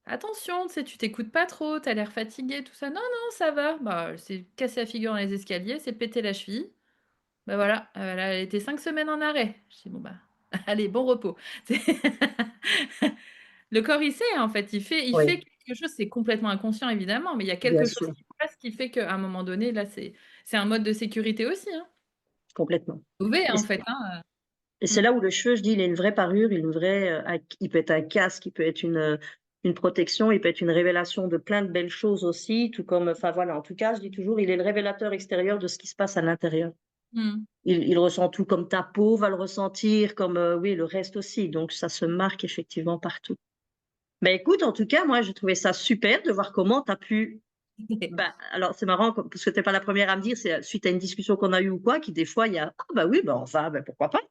«Attention, tu sais, tu t'écoutes pas trop, tu as l'air fatiguée, tout ça». «Non, non, ça va». Bah, elle s'est cassé la figure dans les escaliers, elle s'est pété la cheville. Bah, voilà, là, elle était 5 semaines en arrêt. Je dis: «Bon, bah, allez, bon repos». Le corps, il sait, en fait, il fait Oui, quelque chose, c'est complètement inconscient évidemment, mais il y a bien quelque chose sûr, qui passe qui fait qu'à un moment donné, là, c'est un mode de sécurité aussi, hein. complètement. Sauver, Et en fait, hein, c'est mmh. là où le cheveu, je dis, il a une vraie parure, il a une vraie, il peut être un casque, il peut être une protection, il peut être une révélation de plein de belles choses aussi, tout comme enfin voilà, en tout cas, je dis toujours, il est le révélateur extérieur de ce qui se passe à l'intérieur. Mmh. Il ressent tout comme ta peau va le ressentir, comme, oui, le reste aussi, donc ça se marque effectivement partout. Ben écoute, en tout cas, moi, j'ai trouvé ça super de voir comment tu as pu bah, alors c'est marrant parce que tu es pas la première à me dire, c'est, suite à une discussion qu'on a eue ou quoi, qui des fois il y a: «Ah bah oui, bah enfin, bah pourquoi pas?»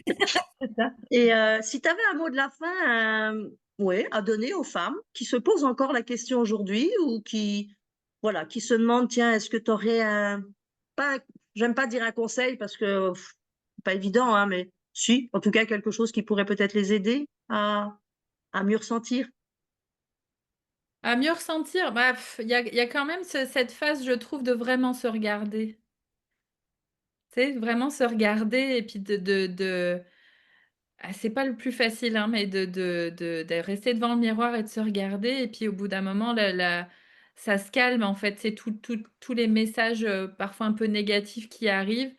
C'est ça. Et si tu avais un mot de la fin, ouais, à donner aux femmes qui se posent encore la question aujourd'hui ou qui, voilà, qui se demandent: «Tiens, est-ce que tu aurais un» pas j'aime pas dire un conseil parce que c'est pas évident, hein, mais si, en tout cas quelque chose qui pourrait peut-être les aider à mieux ressentir? À mieux ressentir, bah, il y a quand même cette phase, je trouve, de vraiment se regarder. Tu sais, vraiment se regarder et puis c'est pas le plus facile, hein, mais de rester devant le miroir et de se regarder et puis au bout d'un moment, ça se calme, en fait. C'est tous les messages, parfois un peu négatifs qui arrivent,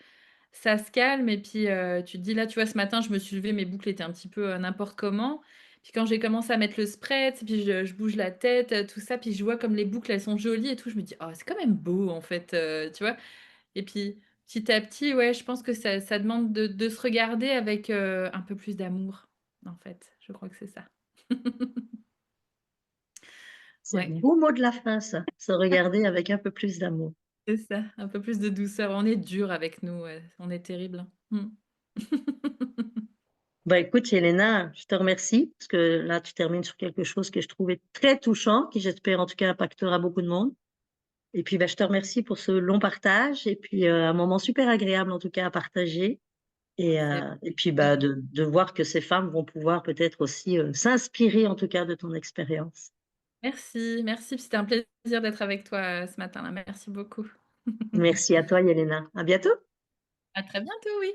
ça se calme et puis, tu te dis là, tu vois, ce matin, je me suis levée, mes boucles étaient un petit peu, n'importe comment. Puis quand j'ai commencé à mettre le spray, puis je bouge la tête, tout ça, puis je vois comme les boucles, elles sont jolies et tout. Je me dis: «Oh, c'est quand même beau, en fait», tu vois? Et puis, petit à petit, ouais, je pense que ça demande de se regarder avec, un peu plus d'amour, en fait. Je crois que c'est ça. C'est un Ouais, beau mot de la fin ça, se regarder avec un peu plus d'amour. c'est ça, un peu plus de douceur. On est dur avec nous, ouais, on est terrible, hein. Mmh. Bah, écoute Yelena, je te remercie parce que là, tu termines sur quelque chose que je trouvais très touchant, qui j'espère en tout cas impactera beaucoup de monde. Et puis, bah, je te remercie pour ce long partage et puis, un moment super agréable en tout cas à partager C'est et puis, bah, plaisir. de voir que ces femmes vont pouvoir peut-être aussi, s'inspirer en tout cas de ton expérience. Merci, merci, c'était un plaisir d'être avec toi, ce matin-là. Merci beaucoup. Merci à toi Yelena. À bientôt. À très bientôt, oui.